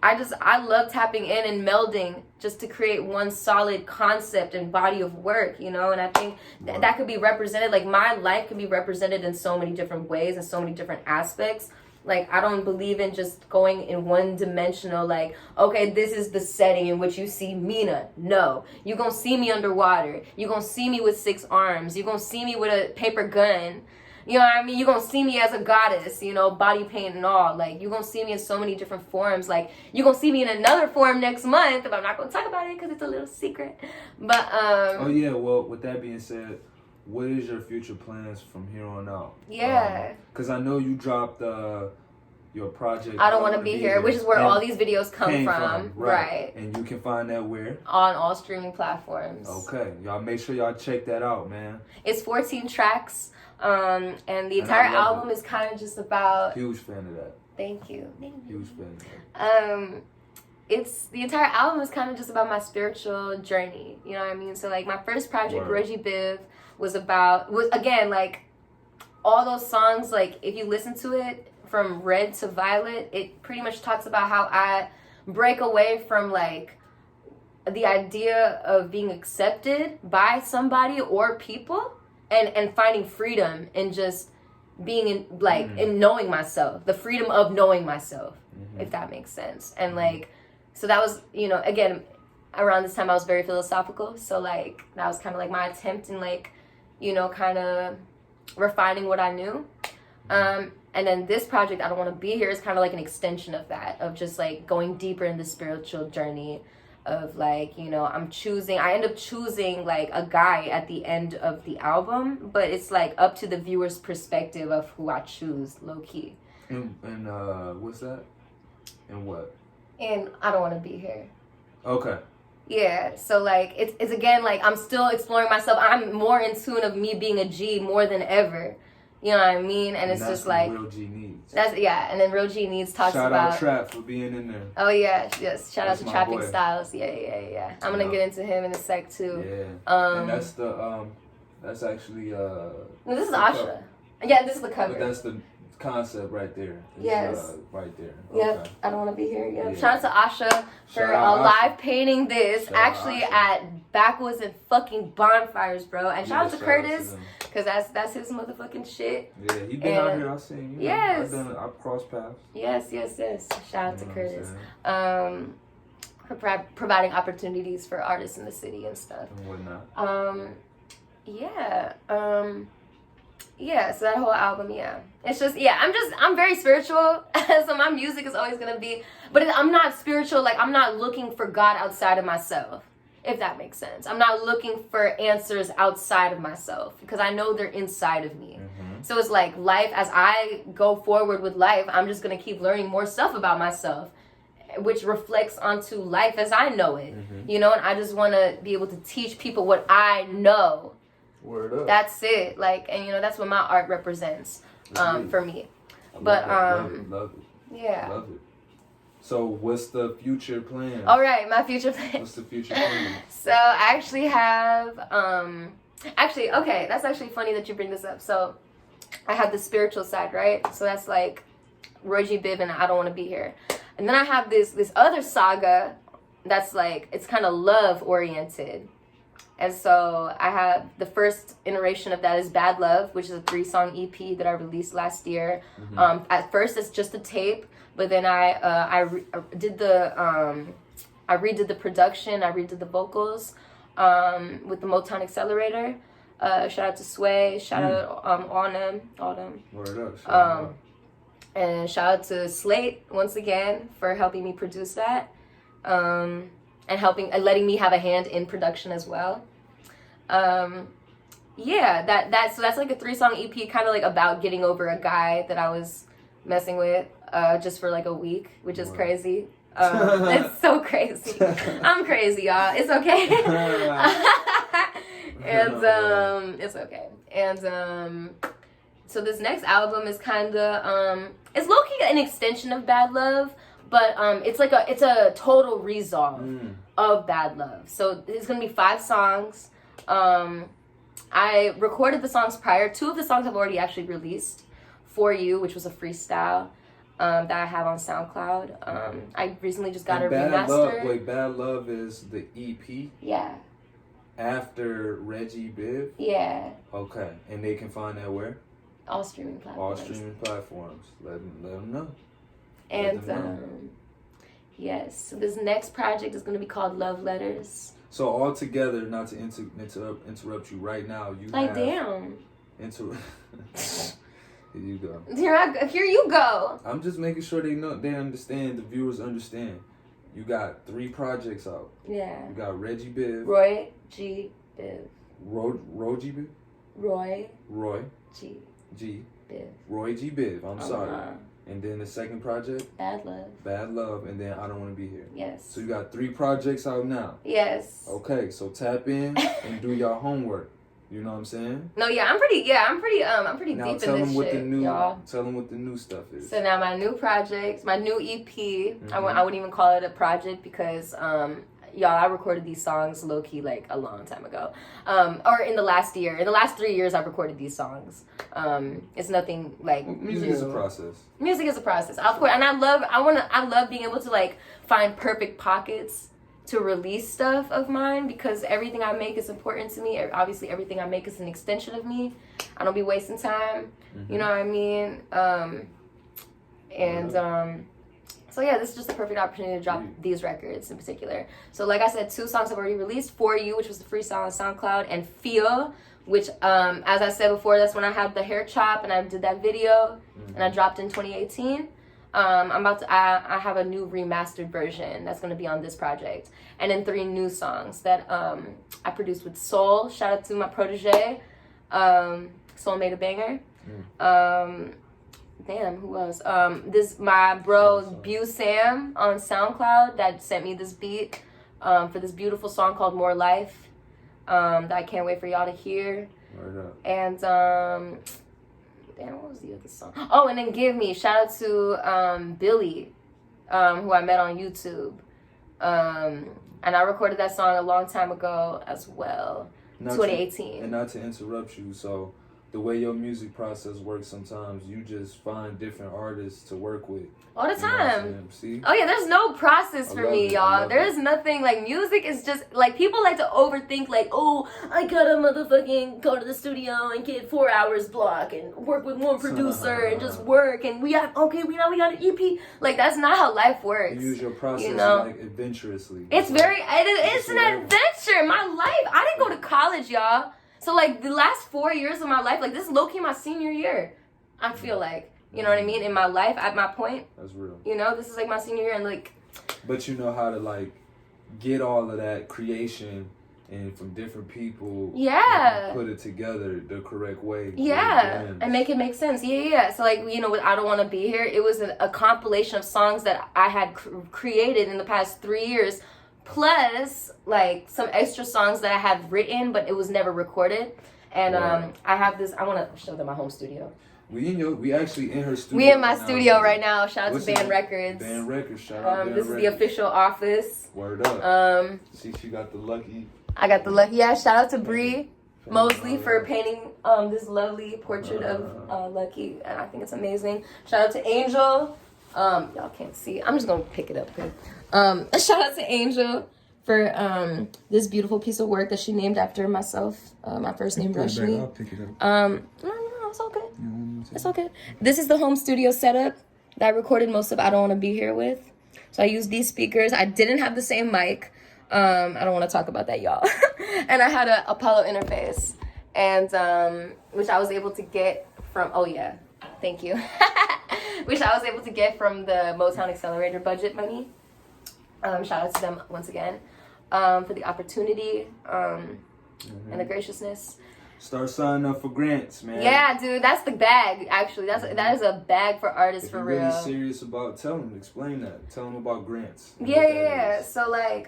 I love tapping in and melding just to create one solid concept and body of work, you know? And I think that could be represented, like, my life can be represented in so many different ways and so many different aspects. Like, I don't believe in just going in one-dimensional, like, okay, this is the setting in which you see MYNA. No. You're going to see me underwater. You're going to see me with 6 arms. You're going to see me with a paper gun. You know what I mean? You're going to see me as a goddess, you know, body paint and all. Like, you're going to see me in so many different forms. Like, you're going to see me in another form next month, but I'm not going to talk about it because it's a little secret. But, oh, yeah. Well, with that being said, what is your future plans from here on out? Yeah. Because I know you dropped your project. I Don't Want to Be Here, which is where all these videos come from. Right. And you can find that where? On all streaming platforms. Okay. Y'all make sure y'all check that out, man. It's 14 tracks. And the entire album is kind of just about... Huge fan of that. Thank you. Huge fan of that. The entire album is kind of just about my spiritual journey. You know what I mean? So, like, my first project, Reggie Biv, was again, like, all those songs, like, if you listen to it from Red to Violet, it pretty much talks about how I break away from like the idea of being accepted by somebody or people, and finding freedom in just being in like in knowing myself, the freedom of knowing myself, if that makes sense. And like, so that was, you know, again, around this time I was very philosophical, so like that was kind of like my attempt in like, you know, kind of refining what I knew. And then this project, I Don't Want to Be Here, is kind of like an extension of that, of just like going deeper in the spiritual journey of like, you know, I end up choosing like a guy at the end of the album, but it's like up to the viewer's perspective of who I choose, low key. And what's that? And what? And I Don't Want to Be Here. Okay. Yeah, so like it's again like I'm still exploring myself. I'm more in tune of me being a G more than ever. You know what I mean? And it's just like Real G Needs. And then Real G Needs talks about. Shout out Trap for being in there. Oh yeah, yes. Shout out to Trapping boy. Styles. Yeah. I'm gonna get into him in a sec too. Yeah. And that's the that's actually No, this is Asha. Yeah, this is the cover. But that's the concept right there. It's, yes. Right there. Yep. Okay. I Don't Want to Be Here. Yep. Yeah. Shout out to Asha for live painting this. Shout actually out Asha. at Backwoods and fucking Bonfires, bro. And shout out to Curtis. To Because that's his motherfucking shit. Yeah, he been out here. I seen you. Yes. I crossed paths. Yes. Shout out to Curtis. For providing opportunities for artists in the city and stuff. And whatnot. Yeah, so that whole album, yeah. It's just, I'm very spiritual. So my music is always going to be, but I'm not spiritual. Like, I'm not looking for God outside of myself, if that makes sense. I'm not looking for answers outside of myself because I know they're inside of me. So it's like life, as I go forward with life, I'm just going to keep learning more stuff about myself, which reflects onto life as I know it. You know, and I just want to be able to teach people what I know. Word up. That's it. Like, and you know, that's what my art represents for me. But love it. Yeah. Love it. So what's the future plan? All right, my future plan. What's the future plan? So I actually have okay, that's actually funny that you bring this up. So I have the spiritual side, right? So that's like Roy G. Biv and I Don't Want to Be Here. And then I have this other saga that's like, it's kind of love oriented. And so I have the first iteration of that is Bad Love, which is a 3-song EP that I released last year. At first it's just a tape, but then I redid the production, I redid the vocals with the Motown Accelerator. Shout out to Sway, shout out Autumn. Word up. And shout out to Slate once again for helping me produce that. And letting me have a hand in production as well. So that's like a 3-song EP, kind of like about getting over a guy that I was messing with just for like a week, which is crazy. It's so crazy. I'm crazy, y'all. It's okay. And it's okay. And so this next album is kind of it's low-key an extension of Bad Love. But it's a total resolve of Bad Love. So it's gonna be 5 songs. I recorded the songs prior. 2 of the songs I've already actually released. For You, which was a freestyle that I have on SoundCloud. I recently just got a remaster. Bad Love is the EP? Yeah. After Reggie Biv? Yeah. Okay, and they can find that where? All streaming platforms. Let them know. And yes, so this next project is going to be called Love Letters. So all together, not to interrupt you right now, you like have damn. Here you go. Here you go. I'm just making sure they understand. The viewers understand. You got 3 projects out. Yeah. You got Reggie Biv. Roy G. Biv. Roy G. Biv. Roy G. Biv. Roy G. Biv. I'm sorry. And then the second project? Bad Love. And then I Don't Want to Be Here. Yes. So you got 3 projects out now. Yes. Okay, so tap in and do your homework. You know what I'm saying? No, yeah, I'm pretty now deep in this shit, y'all. Tell them what the new stuff is. So now my new project, my new EP, I wouldn't even call it a project because, y'all, I recorded these songs low-key like a long time ago. Or in the last year. In the last 3 years, I've recorded these songs. It's nothing like music is a process. Music is a process. Of course, and I love being able to like find perfect pockets to release stuff of mine, because everything I make is important to me. Obviously, everything I make is an extension of me. I don't be wasting time. You know what I mean? So yeah, this is just a perfect opportunity to drop these records in particular. So like I said, 2 songs I've already released. For You, which was the freestyle on SoundCloud, and Feel, which as I said before, that's when I had the hair chop and I did that video and I dropped in 2018. I have a new remastered version that's going to be on this project. And then 3 new songs that I produced with Soul. Shout out to my protege. Soul made a banger. Damn, who else? My bro Bu Sam on SoundCloud that sent me this beat for this beautiful song called More Life that I can't wait for y'all to hear. Right up. And damn, what was the other song? Oh, and then Give Me. Shout out to Billy, who I met on YouTube. And I recorded that song a long time ago as well, 2018. And not to interrupt you, so the way your music process works, sometimes you just find different artists to work with. All the time. See? Oh yeah, there's no process for me, y'all. There is nothing, like, music is just, like, people like to overthink, like, oh, I gotta motherfucking go to the studio and get 4 hours block and work with one producer and just work, and we got an EP. Like, that's not how life works. You use your process, like, adventurously. It's an adventure. My life, I didn't go to college, y'all. So, like, the last 4 years of my life, like, this is low-key my senior year, I feel like. You know what I mean? In my life, at my point. That's real. You know, this is, like, my senior year, and, like... But you know how to, like, get all of that creation and from different people. Yeah. And put it together the correct way. Yeah. And make it make sense. Yeah. So, like, you know, with I Don't Want to Be Here, it was a compilation of songs that I had created in the past 3 years, plus, like, some extra songs that I have written, but it was never recorded. And I have this, I want to show them my home studio. We actually in her studio. We in my studio right now. Shout out to Band Records. Band Records, shout out Band This is the official office. Word up. See, she got the lucky. I got the lucky. Yeah, shout out to Bree Mosley for painting this lovely portrait of Lucky. And I think it's amazing. Shout out to Angel. Y'all can't see. I'm just going to pick it up. Okay? Shout out to Angel for this beautiful piece of work that she named after myself. My first name, Rashmi. I'll pick it up. No, it's okay. It's okay. This is the home studio setup that I recorded most of I Don't Want to Be Here with. So I used these speakers. I didn't have the same mic. I don't want to talk about that, y'all. And I had a Apollo interface, and which I was able to get from, thank you. Which I was able to get from the Motown Accelerator budget money. Shout out to them once again for the opportunity and the graciousness. Start signing up for grants, man. Yeah, dude, that's the bag. Actually, that is a bag for artists, for real. If you're really serious about, explain that. Tell them about grants. Yeah. So like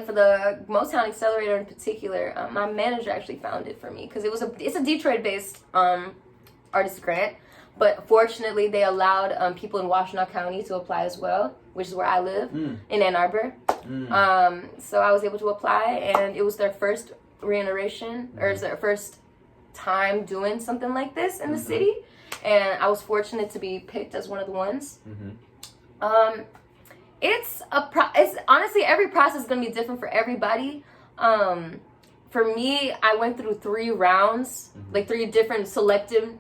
for the Motown Accelerator in particular, my manager actually found it for me because it's a Detroit-based artist grant, but fortunately they allowed people in Washtenaw County to apply as well, which is where I live in Ann Arbor. So I was able to apply, and it was their first reiteration, or it's their first time doing something like this in the city, and I was fortunate to be picked as one of the ones. It's honestly, every process is going to be different for everybody. For me, I went through 3 rounds, like 3 different selection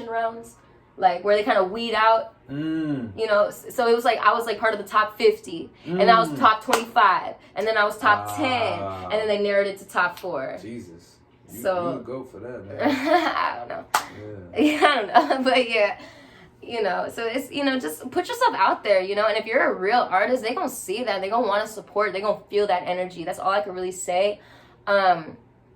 rounds, like where they kind of weed out, you know, so it was like I was like part of the top 50, and I was top 25, and then I was top 10, and then they narrowed it to top 4. Jesus. You would go for that, man. I don't know. Yeah, I don't know. But yeah, you know, so it's, you know, just put yourself out there, you know, and if you're a real artist, they gonna see that, they gonna want to support, they gonna feel that energy. That's all I could really say.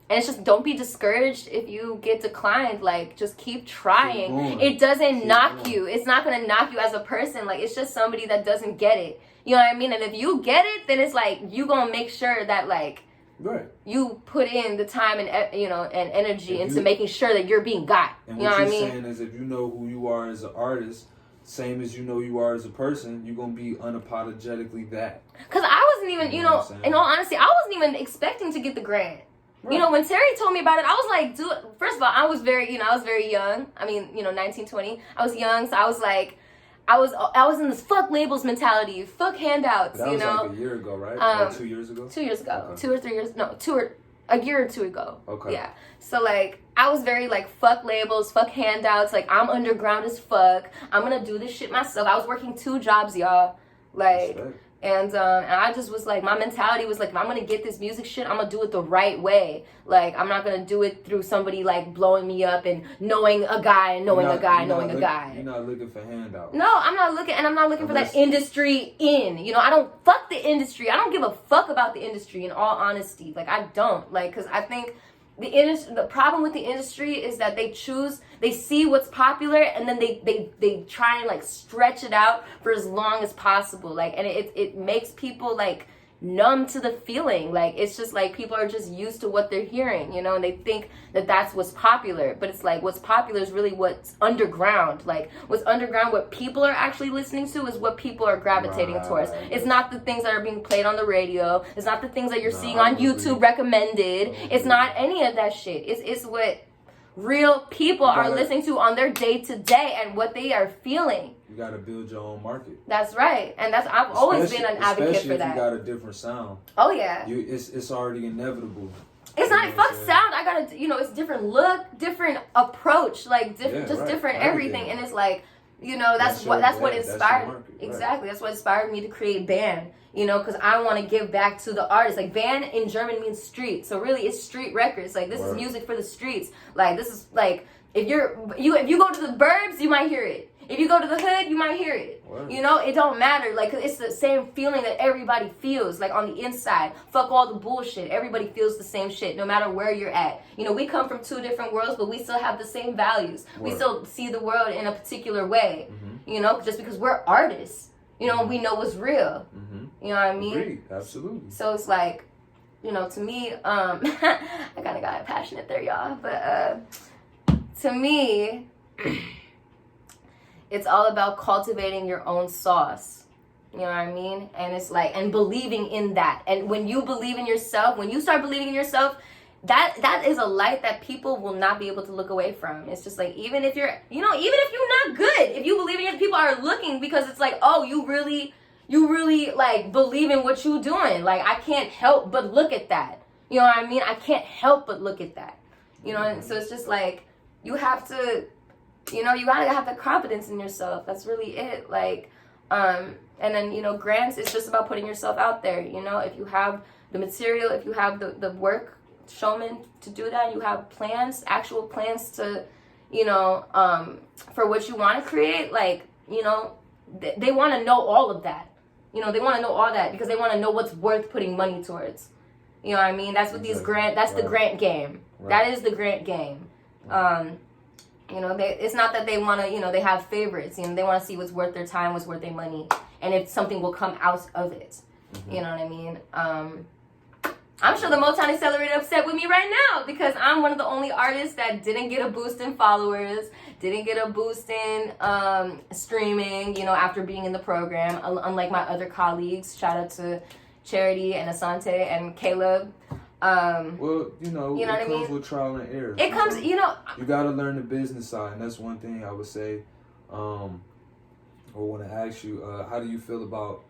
And it's just, don't be discouraged if you get declined. Like, just keep trying. It doesn't knock you. It's not going to knock you as a person. Like, it's just somebody that doesn't get it. You know what I mean? And if you get it, then it's like, you going to make sure that, like, you put in the time and, you know, and energy into making sure that you're being got. And you know what I mean? What you're saying is, if you know who you are as an artist, same as you know you are as a person, you're gonna be unapologetically that. Cause I wasn't even, in all honesty, I wasn't even expecting to get the grant. Right. You know, when Terry told me about it, I was like, dude, first of all, I was very young. I mean, 19, 20. I was young, so I was like, I was in this fuck labels mentality, fuck handouts, that was like a year ago, right? Or 2 years ago? 2 years ago. Okay. 2 or 3 years, no, a year or two ago. Okay. Yeah. So, like, I was very, like, fuck labels, fuck handouts. Like, I'm underground as fuck. I'm gonna do this shit myself. I was working 2 jobs, y'all. Like, Respect. and I just was like, my mentality was like, if I'm gonna get this music shit, I'm gonna do it the right way. Like, I'm not gonna do it through somebody, like, blowing me up and knowing a guy and knowing a guy. You're not looking for handouts. No, I'm not looking for that industry in. I don't fuck the industry. I don't give a fuck about the industry, in all honesty. Like, I don't. Like, because I think the problem with the industry is that they see what's popular, and then they try and, like, stretch it out for as long as possible. Like, and it makes people, like, numb to the feeling. Like, it's just like people are just used to what they're hearing, and they think that that's what's popular. But it's like, what's popular is really what's underground. Like, what's underground, what people are actually listening to, is what people are gravitating towards. It's not the things that are being played on the radio. It's not the things that you're seeing on YouTube recommended. It's not any of that shit. It's what real people are listening to on their day-to-day and what they are feeling. You gotta build your own market. That's right, and I've always been an advocate for that. Especially if you got a different sound. Oh yeah. It's already inevitable. It's not fuck sound. I gotta, it's different look, different approach, like different everything, and it's like, that's what inspired. Exactly, that's what inspired me to create band. Because I want to give back to the artists. Like, band in German means street, so really it's street records. Like, this is music for the streets. Like, this is like, if you go to the burbs, you might hear it. If you go to the hood, you might hear it. It don't matter. Like, it's the same feeling that everybody feels, like, on the inside. Fuck all the bullshit. Everybody feels the same shit, no matter where you're at. We come from 2 different worlds, but we still have the same values. We still see the world in a particular way. Just because we're artists. We know what's real. You know what I mean? Agreed. Absolutely. So it's like, to me, I kind of got passionate there, y'all. But to me, it's all about cultivating your own sauce. You know what I mean? And it's like, and believing in that. And when you believe in yourself, when you start believing in yourself, that is a light that people will not be able to look away from. It's just like, even if you're, even if you're not good, if you believe in it, people are looking, because it's like, oh, you really like believe in what you're doing. Like, I can't help but look at that. You know what I mean? I can't help but look at that. And so it's just like, you have to, you gotta have the confidence in yourself. That's really it. Like, and then, grants, it's just about putting yourself out there. If you have the material, if you have the work, showman to do that, you have actual plans to, for what you want to create, like, they want to know all of that. They want to know all that because they want to know what's worth putting money towards. You know what I mean? That's what these that's the grant game. That is the grant game. It's not that they want to, they have favorites. They want to see what's worth their time, what's worth their money, and if something will come out of it. You know what I mean? I'm sure the Motown Accelerator upset with me right now because I'm one of the only artists that didn't get a boost in followers, didn't get a boost in streaming, after being in the program, unlike my other colleagues. Shout out to Charity and Asante and Caleb. Well, it comes with trial and error. It comes, You got to learn the business side, and that's one thing I would say. I want to ask you, how do you feel about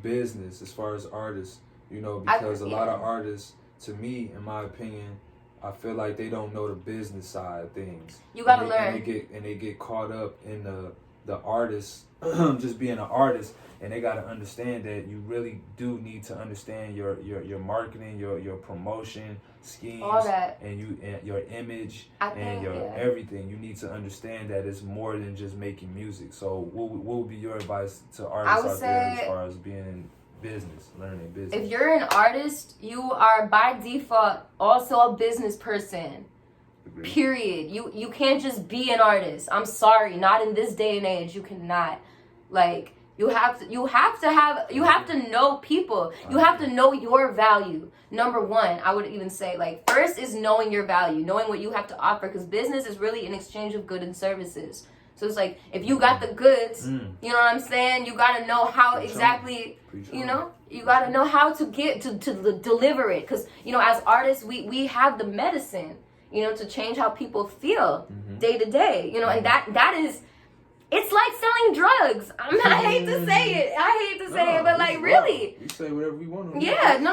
business as far as artists? Because a lot of artists, to me, in my opinion, I feel like they don't know the business side of things. You gotta learn. And they get caught up in the artist, just being an artist, and they gotta understand that you really do need to understand your marketing, your promotion schemes, all that, and your image and your everything. You need to understand that it's more than just making music. So, what would be your advice to artists out there as far as being learning business? If you're an artist, you are by default also a business person. Agreed. Period. You can't just be an artist. I'm sorry, not in this day and age. You cannot. Like, you have to know people. You have to know your value. Number one, I would even say, like, first is knowing your value, knowing what you have to offer, because business is really an exchange of goods and services. So it's like, if you got the goods, you know what I'm saying? You got to know how exactly, you know, you got to know how to get to deliver it. Because, you know, as artists, we have the medicine, you know, to change how people feel day to day, you know, and that is, it's like selling drugs. I hate to say it, but like, really. You say whatever you want to. Yeah, no.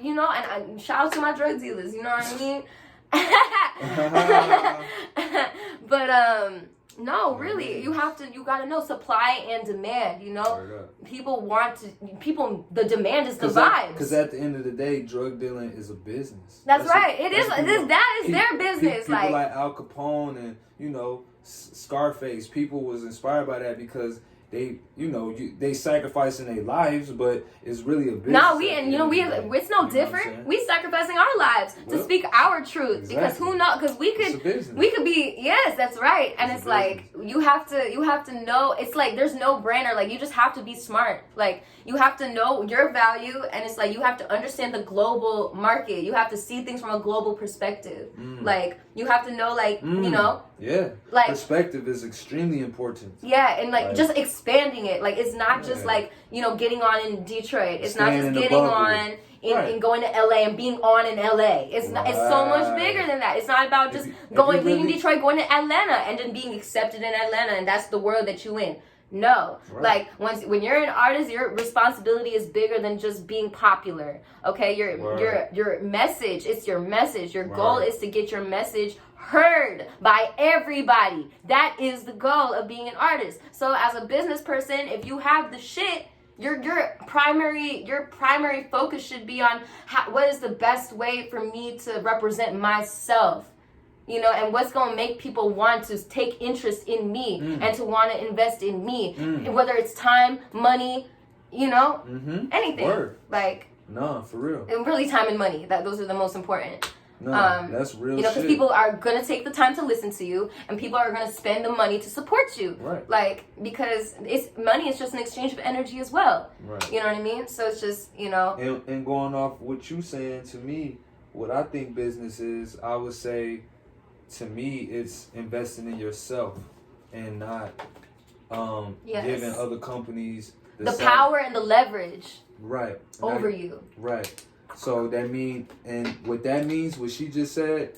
You know, and shout out to my drug dealers, you know what I mean? But no, really, you gotta know supply and demand, you know. The demand is the vibes. Because at the end of the day, drug dealing is a business. That's right. That is their business. People like Al Capone and, you know, Scarface, people was inspired by that because they, you know, they sacrificing their lives, but it's really a business. No, it's no different. We sacrificing our lives to speak our truth. Exactly. Because who knows? Because we could be. Yes, that's right. And it's like you have to know. It's like there's no brainer. Like you just have to be smart. Like you have to know your value, and it's like you have to understand the global market. You have to see things from a global perspective. Like you have to know, like you know. Yeah. Like perspective is extremely important. Yeah, and like just expanding it. Like it's not just like, you know, getting on in Detroit. It's not just getting on and going to LA and being on in LA. It's not, it's so much bigger than that. It's not about just leaving Detroit, going to Atlanta and then being accepted in Atlanta and that's the world that you in. No. Like when you're an artist, your responsibility is bigger than just being popular. Okay? Your message, it's your message. Your goal is to get your message heard by everybody. That is the goal of being an artist. So as a business person, if you have the shit, your primary focus should be on what is the best way for me to represent myself, you know, and what's going to make people want to take interest in me and to want to invest in me, whether it's time, money, you know, anything. Like, no, for real. And really time and money. Those are the most important. No, that's real. You know, because people are gonna take the time to listen to you, and people are gonna spend the money to support you. Right. Like, because money is just an exchange of energy as well. Right. You know what I mean? So it's just, you know. And going off what you saying, to me, what I think business is, I would say, to me, it's investing in yourself and not giving other companies the power and the leverage. Right. Over you. Right. So that what that means, what she just said,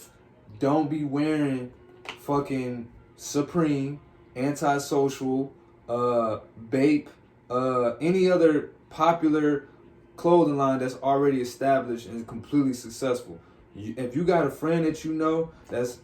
don't be wearing fucking Supreme, Antisocial, Bape, any other popular clothing line that's already established and completely successful. If you got a friend that you know that's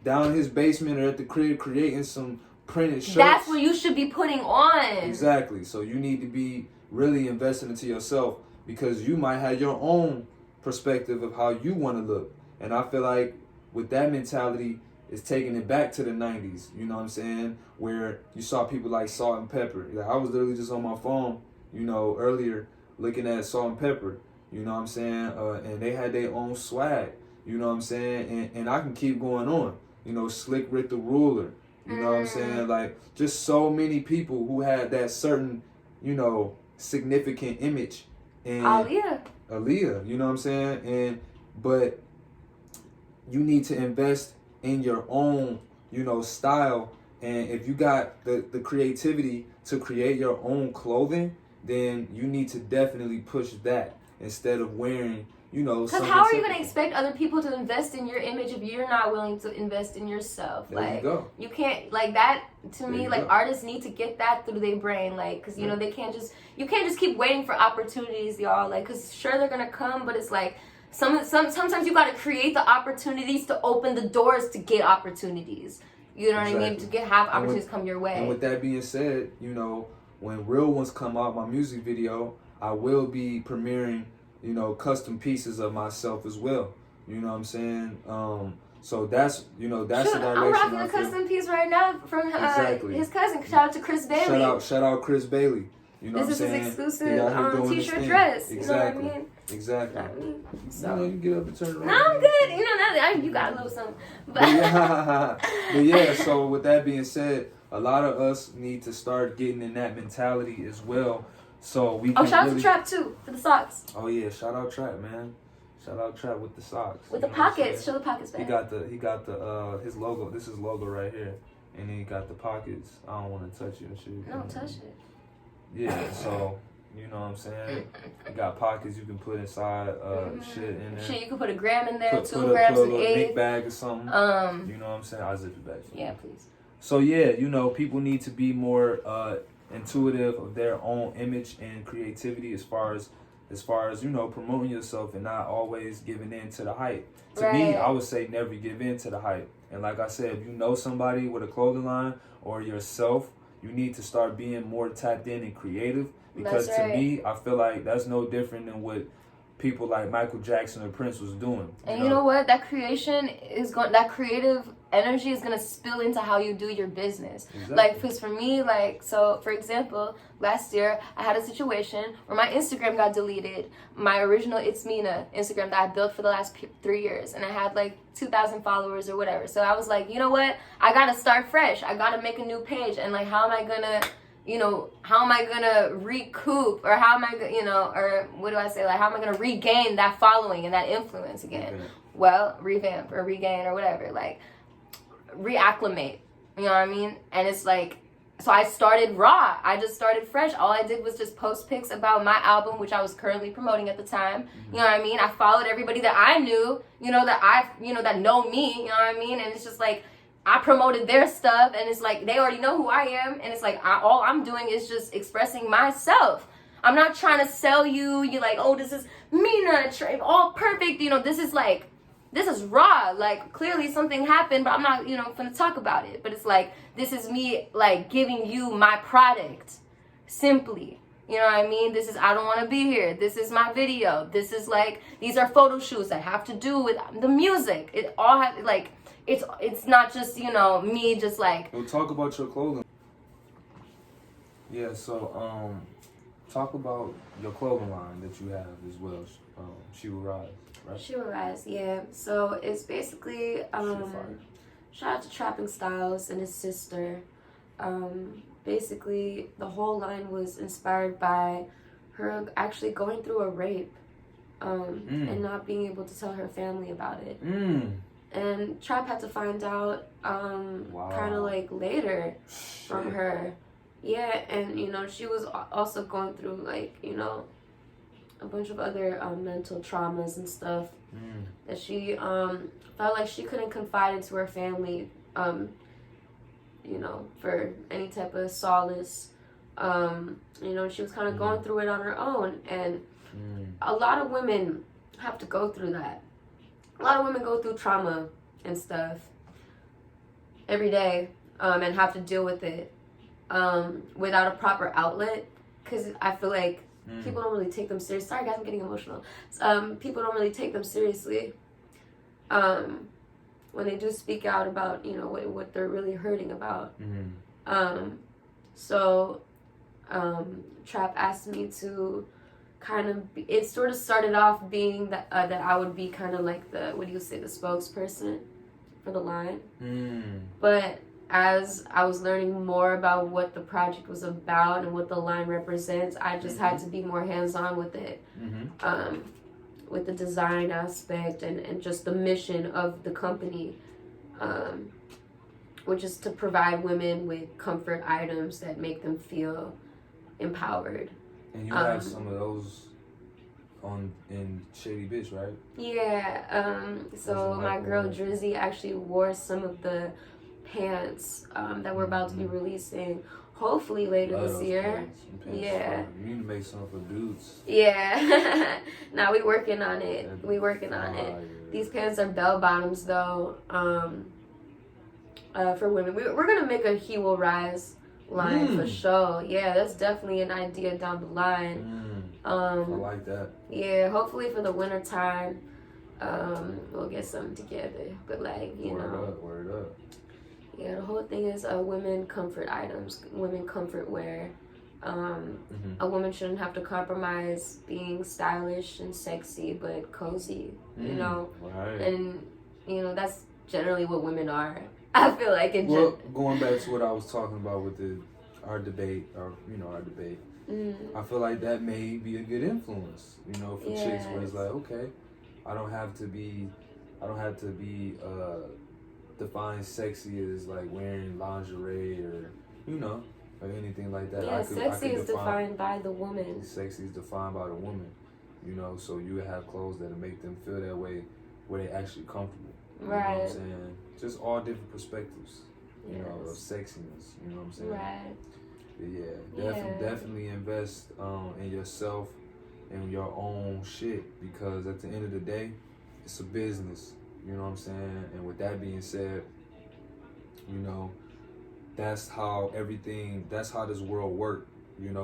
down in his basement or at the crib creating some printed shirts, that's what you should be putting on. Exactly. So you need to be really investing into yourself, because you might have your own perspective of how you want to look. And I feel like with that mentality, it's taking it back to the 90s, you know what I'm saying? Where you saw people like Salt and Pepper. Like, I was literally just on my phone, you know, earlier looking at Salt and Pepper, you know what I'm saying? And they had their own swag, you know what I'm saying? And I can keep going on, you know, Slick Rick the Ruler, you know what I'm saying? Like, just so many people who had that certain, you know, significant image. And Aaliyah, you know what I'm saying? But you need to invest in your own, you know, style. And if you got the creativity to create your own clothing, then you need to definitely push that instead of wearing, you know, because how are you going to expect other people to invest in your image if you're not willing to invest in yourself? There you go. You can't, like, that to me, like, artists need to get that through their brain, like, because, you know, you can't just keep waiting for opportunities, y'all, like, because sure, they're going to come, but it's like, sometimes you got to create the opportunities to open the doors to get opportunities. You know what I mean? To have opportunities come your way. And with that being said, you know, when Real Ones come out, my music video, I will be premiering, you know, custom pieces of myself as well. You know what I'm saying? So that's, you know, that's the direction. I'm rocking a custom piece right now from his cousin. Shout out to Chris Bailey. Shout out Chris Bailey. You know this what I'm is saying? his exclusive t-shirt dress. Exactly. You know what I mean? Exactly. So you get up and turn around. No, I'm good. You know, you got a little something. But yeah, so with that being said, a lot of us need to start getting in that mentality as well. So we can shout out to Trap too for the socks. Oh yeah, shout out Trap, man. Shout out Trap with the socks. With the pockets. Show the pockets, man. He got the his logo. This is logo right here. and then you got the pockets. I don't want to touch your shit. No, touch it. Yeah, so you know what I'm saying. You got pockets you can put inside shit in there. Shit, you can put a gram in there, Put 2 grams, a an little eighth. Nick bag or something. You know what I'm saying. I'll zip it back. Yeah, please. So yeah, you know, people need to be more intuitive of their own image and creativity as far as you know, promoting yourself and not always giving in to the hype. To me, I would say never give in to the hype. And like I said, if you know somebody with a clothing line or yourself, you need to start being more tapped in and creative. Because to me, I feel like that's no different than what people like Michael Jackson or Prince was doing. And you know what? That creation is going. That creative energy is gonna spill into how you do your business. Exactly. Like, because for me, like, so for example, last year I had a situation where my Instagram got deleted. My original It's MYNA Instagram that I built for the last 3 years, and I had like 2,000 followers or whatever. So I was like, you know what? I gotta start fresh. I gotta make a new page. And like, how am I gonna recoup, or how am I, or what do I say? Like, how am I gonna regain that following and that influence again? Okay. Well, revamp or regain or whatever, like reacclimate. You know what I mean? And it's like, so I started raw. I just started fresh. All I did was just post pics about my album, which I was currently promoting at the time. You know what I mean? I followed everybody that I knew, that know me. You know what I mean? And it's just like, I promoted their stuff, and it's like they already know who I am, and it's like all I'm doing is just expressing myself. I'm not trying to sell you. You're like, oh, this is MYNA, all perfect. This is raw. Like, clearly something happened, but I'm not, gonna talk about it. But it's like, this is me, like, giving you my product, simply. You know what I mean? This is, I don't want to be here. This is my video. This is like, these are photo shoots that have to do with the music. It all has, like, it's not just, me just like. We'll talk about your clothing. Yeah, so talk about your clothing line that you have as well. She Will Rise, right? She Will Rise, yeah. So it's basically shout out to Trapping Styles and his sister. Basically the whole line was inspired by her actually going through a rape, and not being able to tell her family about it. And Trap had to find out kind of like later from her. Yeah, and she was also going through like, a bunch of other mental traumas and stuff that she felt like she couldn't confide into her family, for any type of solace. She was kind of going through it on her own, and a lot of women have to go through that. A lot of women go through trauma and stuff every day, and have to deal with it without a proper outlet, because I feel like people don't really take them seriously. Sorry guys, I'm getting emotional. People don't really take them seriously when they do speak out about what they're really hurting about. So Trap asked me to kind of it sort of started off being that I would be kind of like the spokesperson for the line. But as I was learning more about what the project was about and what the line represents, I just had to be more hands-on with it, with the design aspect and just the mission of the company, which is to provide women with comfort items that make them feel empowered. And you have some of those in Shady Bitch, right? Yeah. So my girl Drizzy actually wore some of the pants that we're about to be releasing, hopefully later this year. Yeah. You need to make some for dudes. Yeah. Now we working on it. Yeah. These pants are bell bottoms though. For women, we're gonna make a He Will Rise line for sure. Yeah, that's definitely an idea down the line. I like that. Yeah, hopefully for the winter time, we'll get something together. But like, Word up. Yeah, the whole thing is women comfort items, women comfort wear. A woman shouldn't have to compromise being stylish and sexy, but cozy, Right. And, that's generally what women are. I feel like going back to what I was talking about with our debate, I feel like that may be a good influence, for chicks where it's like, okay, I don't have to be define sexy as like wearing lingerie or, or anything like that. Yeah, I sexy could is defined by the woman. Sexy is defined by the woman, so you would have clothes that'll make them feel that way, where they actually comfortable. You know what I'm saying? Just all different perspectives, of sexiness. You know what I'm saying? Right. But yeah, definitely invest in yourself and your own shit, because at the end of the day, it's a business. You know what I'm saying? And with that being said, that's how this world works.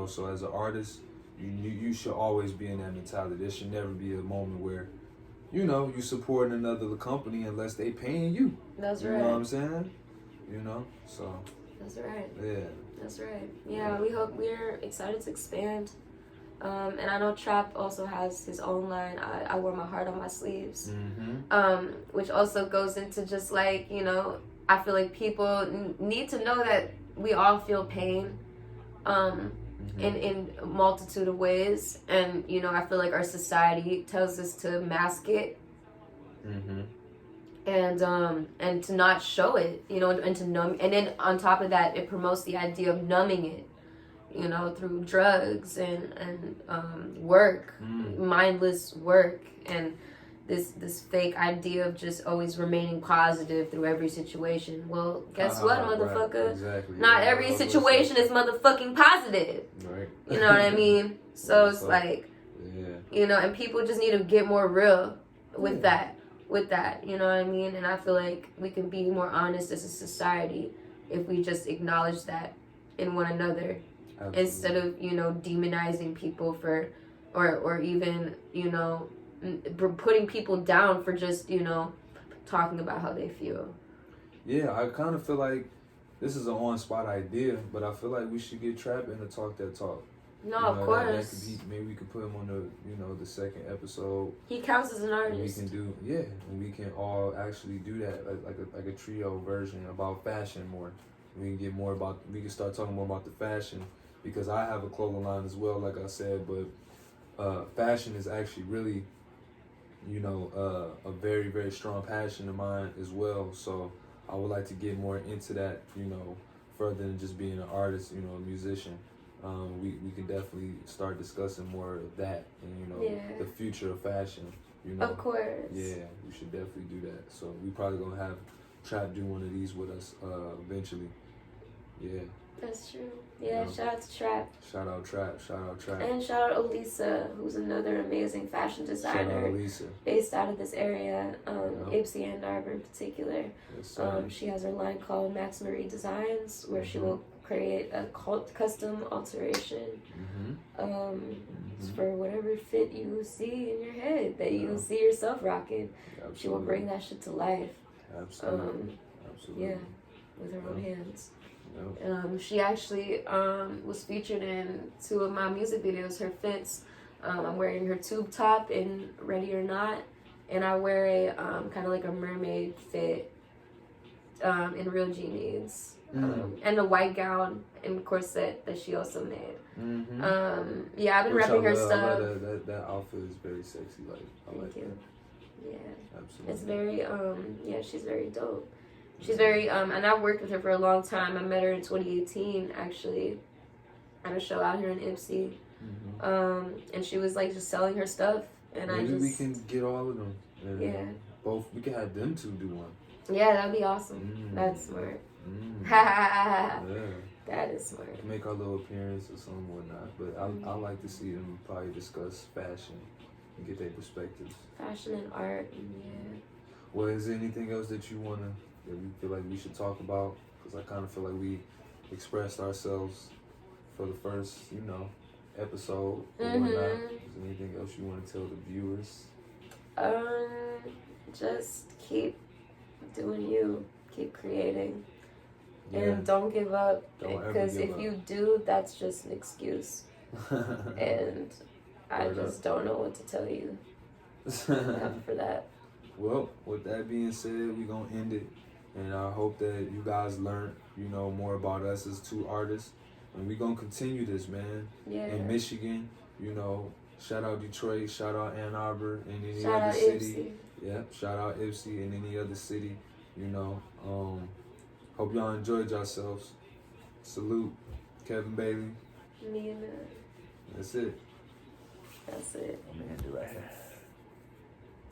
So as an artist, you should always be in that mentality. There should never be a moment where, you supporting another company unless they paying you. That's right. You know what I'm saying? So. That's right. Yeah. That's right. Yeah, we're excited to expand. And I know Trap also has his own line, I wear my heart on my sleeves. Mm-hmm. Which also goes into just like, I feel like people need to know that we all feel pain in a multitude of ways. And, I feel like our society tells us to mask it. Mm-hmm. And to not show it, and to numb. And then on top of that, it promotes the idea of numbing it, through drugs and work, mindless work, and this fake idea of just always remaining positive through every situation. Well, guess what, motherfucker? Right. Exactly. Not every situation is motherfucking positive. Right. You know what I mean? So it's like, yeah. And people just need to get more real with that. You know what I mean? And I feel like we can be more honest as a society if we just acknowledge that in one another. Absolutely. Instead of, demonizing people for, or even, putting people down for just, talking about how they feel. Yeah, I kind of feel like this is an on-spot idea, but I feel like we should get Trap in to talk that talk. No, of course. That could be, maybe we could put him on the second episode. He counts as an artist. We can do, and we can all actually do that, like a trio version about fashion more. We can get more about, we can start talking more about the fashion, because I have a clothing line as well, like I said, but fashion is actually really, a very, very strong passion of mine as well. So I would like to get more into that, further than just being an artist, a musician. We can definitely start discussing more of that and, the future of fashion, Of course. Yeah, we should definitely do that. So we probably gonna have Trap do one of these with us eventually. Yeah. That's true. Yeah, shout out to Trap. Shout out Trap. And shout out Elisa, who's another amazing fashion designer. Shout out Elisa. Based out of this area, Ypsi Ann Arbor in particular. Yes, she has her line called Max Marie Designs, where she will create a custom alteration for whatever fit you see in your head that you see yourself rocking. Absolutely. She will bring that shit to life. Absolutely. Yeah, with her own hands. Yep. She actually was featured in 2 of my music videos, her fits. I'm wearing her tube top in Ready or Not, and I wear a kind of like a mermaid fit in Real Genies. And a white gown and corset that she also made. I've been repping her stuff. That outfit is very sexy. I like it. Yeah. Absolutely. It's very, she's very dope. She's very, and I've worked with her for a long time. I met her in 2018, actually, at a show out here in Ypsi. And she was like just selling her stuff. And maybe we can get all of them. And we can have them 2 do one. Yeah, that'd be awesome. That's smart. Yeah. That is smart. Make our little appearance or something whatnot. But I like to see them probably discuss fashion and get their perspectives. Fashion and art, yeah. Well, is there anything else that you feel like we should talk about? Because I kind of feel like we expressed ourselves for the first, episode or whatnot. Is there anything else you want to tell the viewers? Just keep doing you. Keep creating. And don't give up, because if you do, that's just an excuse. And I just don't know what to tell you for that. Well, with that being said, we're going to end it. And I hope that you guys learned, more about us as 2 artists. And we're going to continue this, man. Yeah. In Michigan, shout out Detroit, shout out Ann Arbor, and any shout other city. Ypsi. Yeah, shout out Ypsi and any other city. You know, hope y'all enjoyed yourselves. Salute, Kevin Bailey. MYNA. That's it. That's it. I'm gonna end it right here.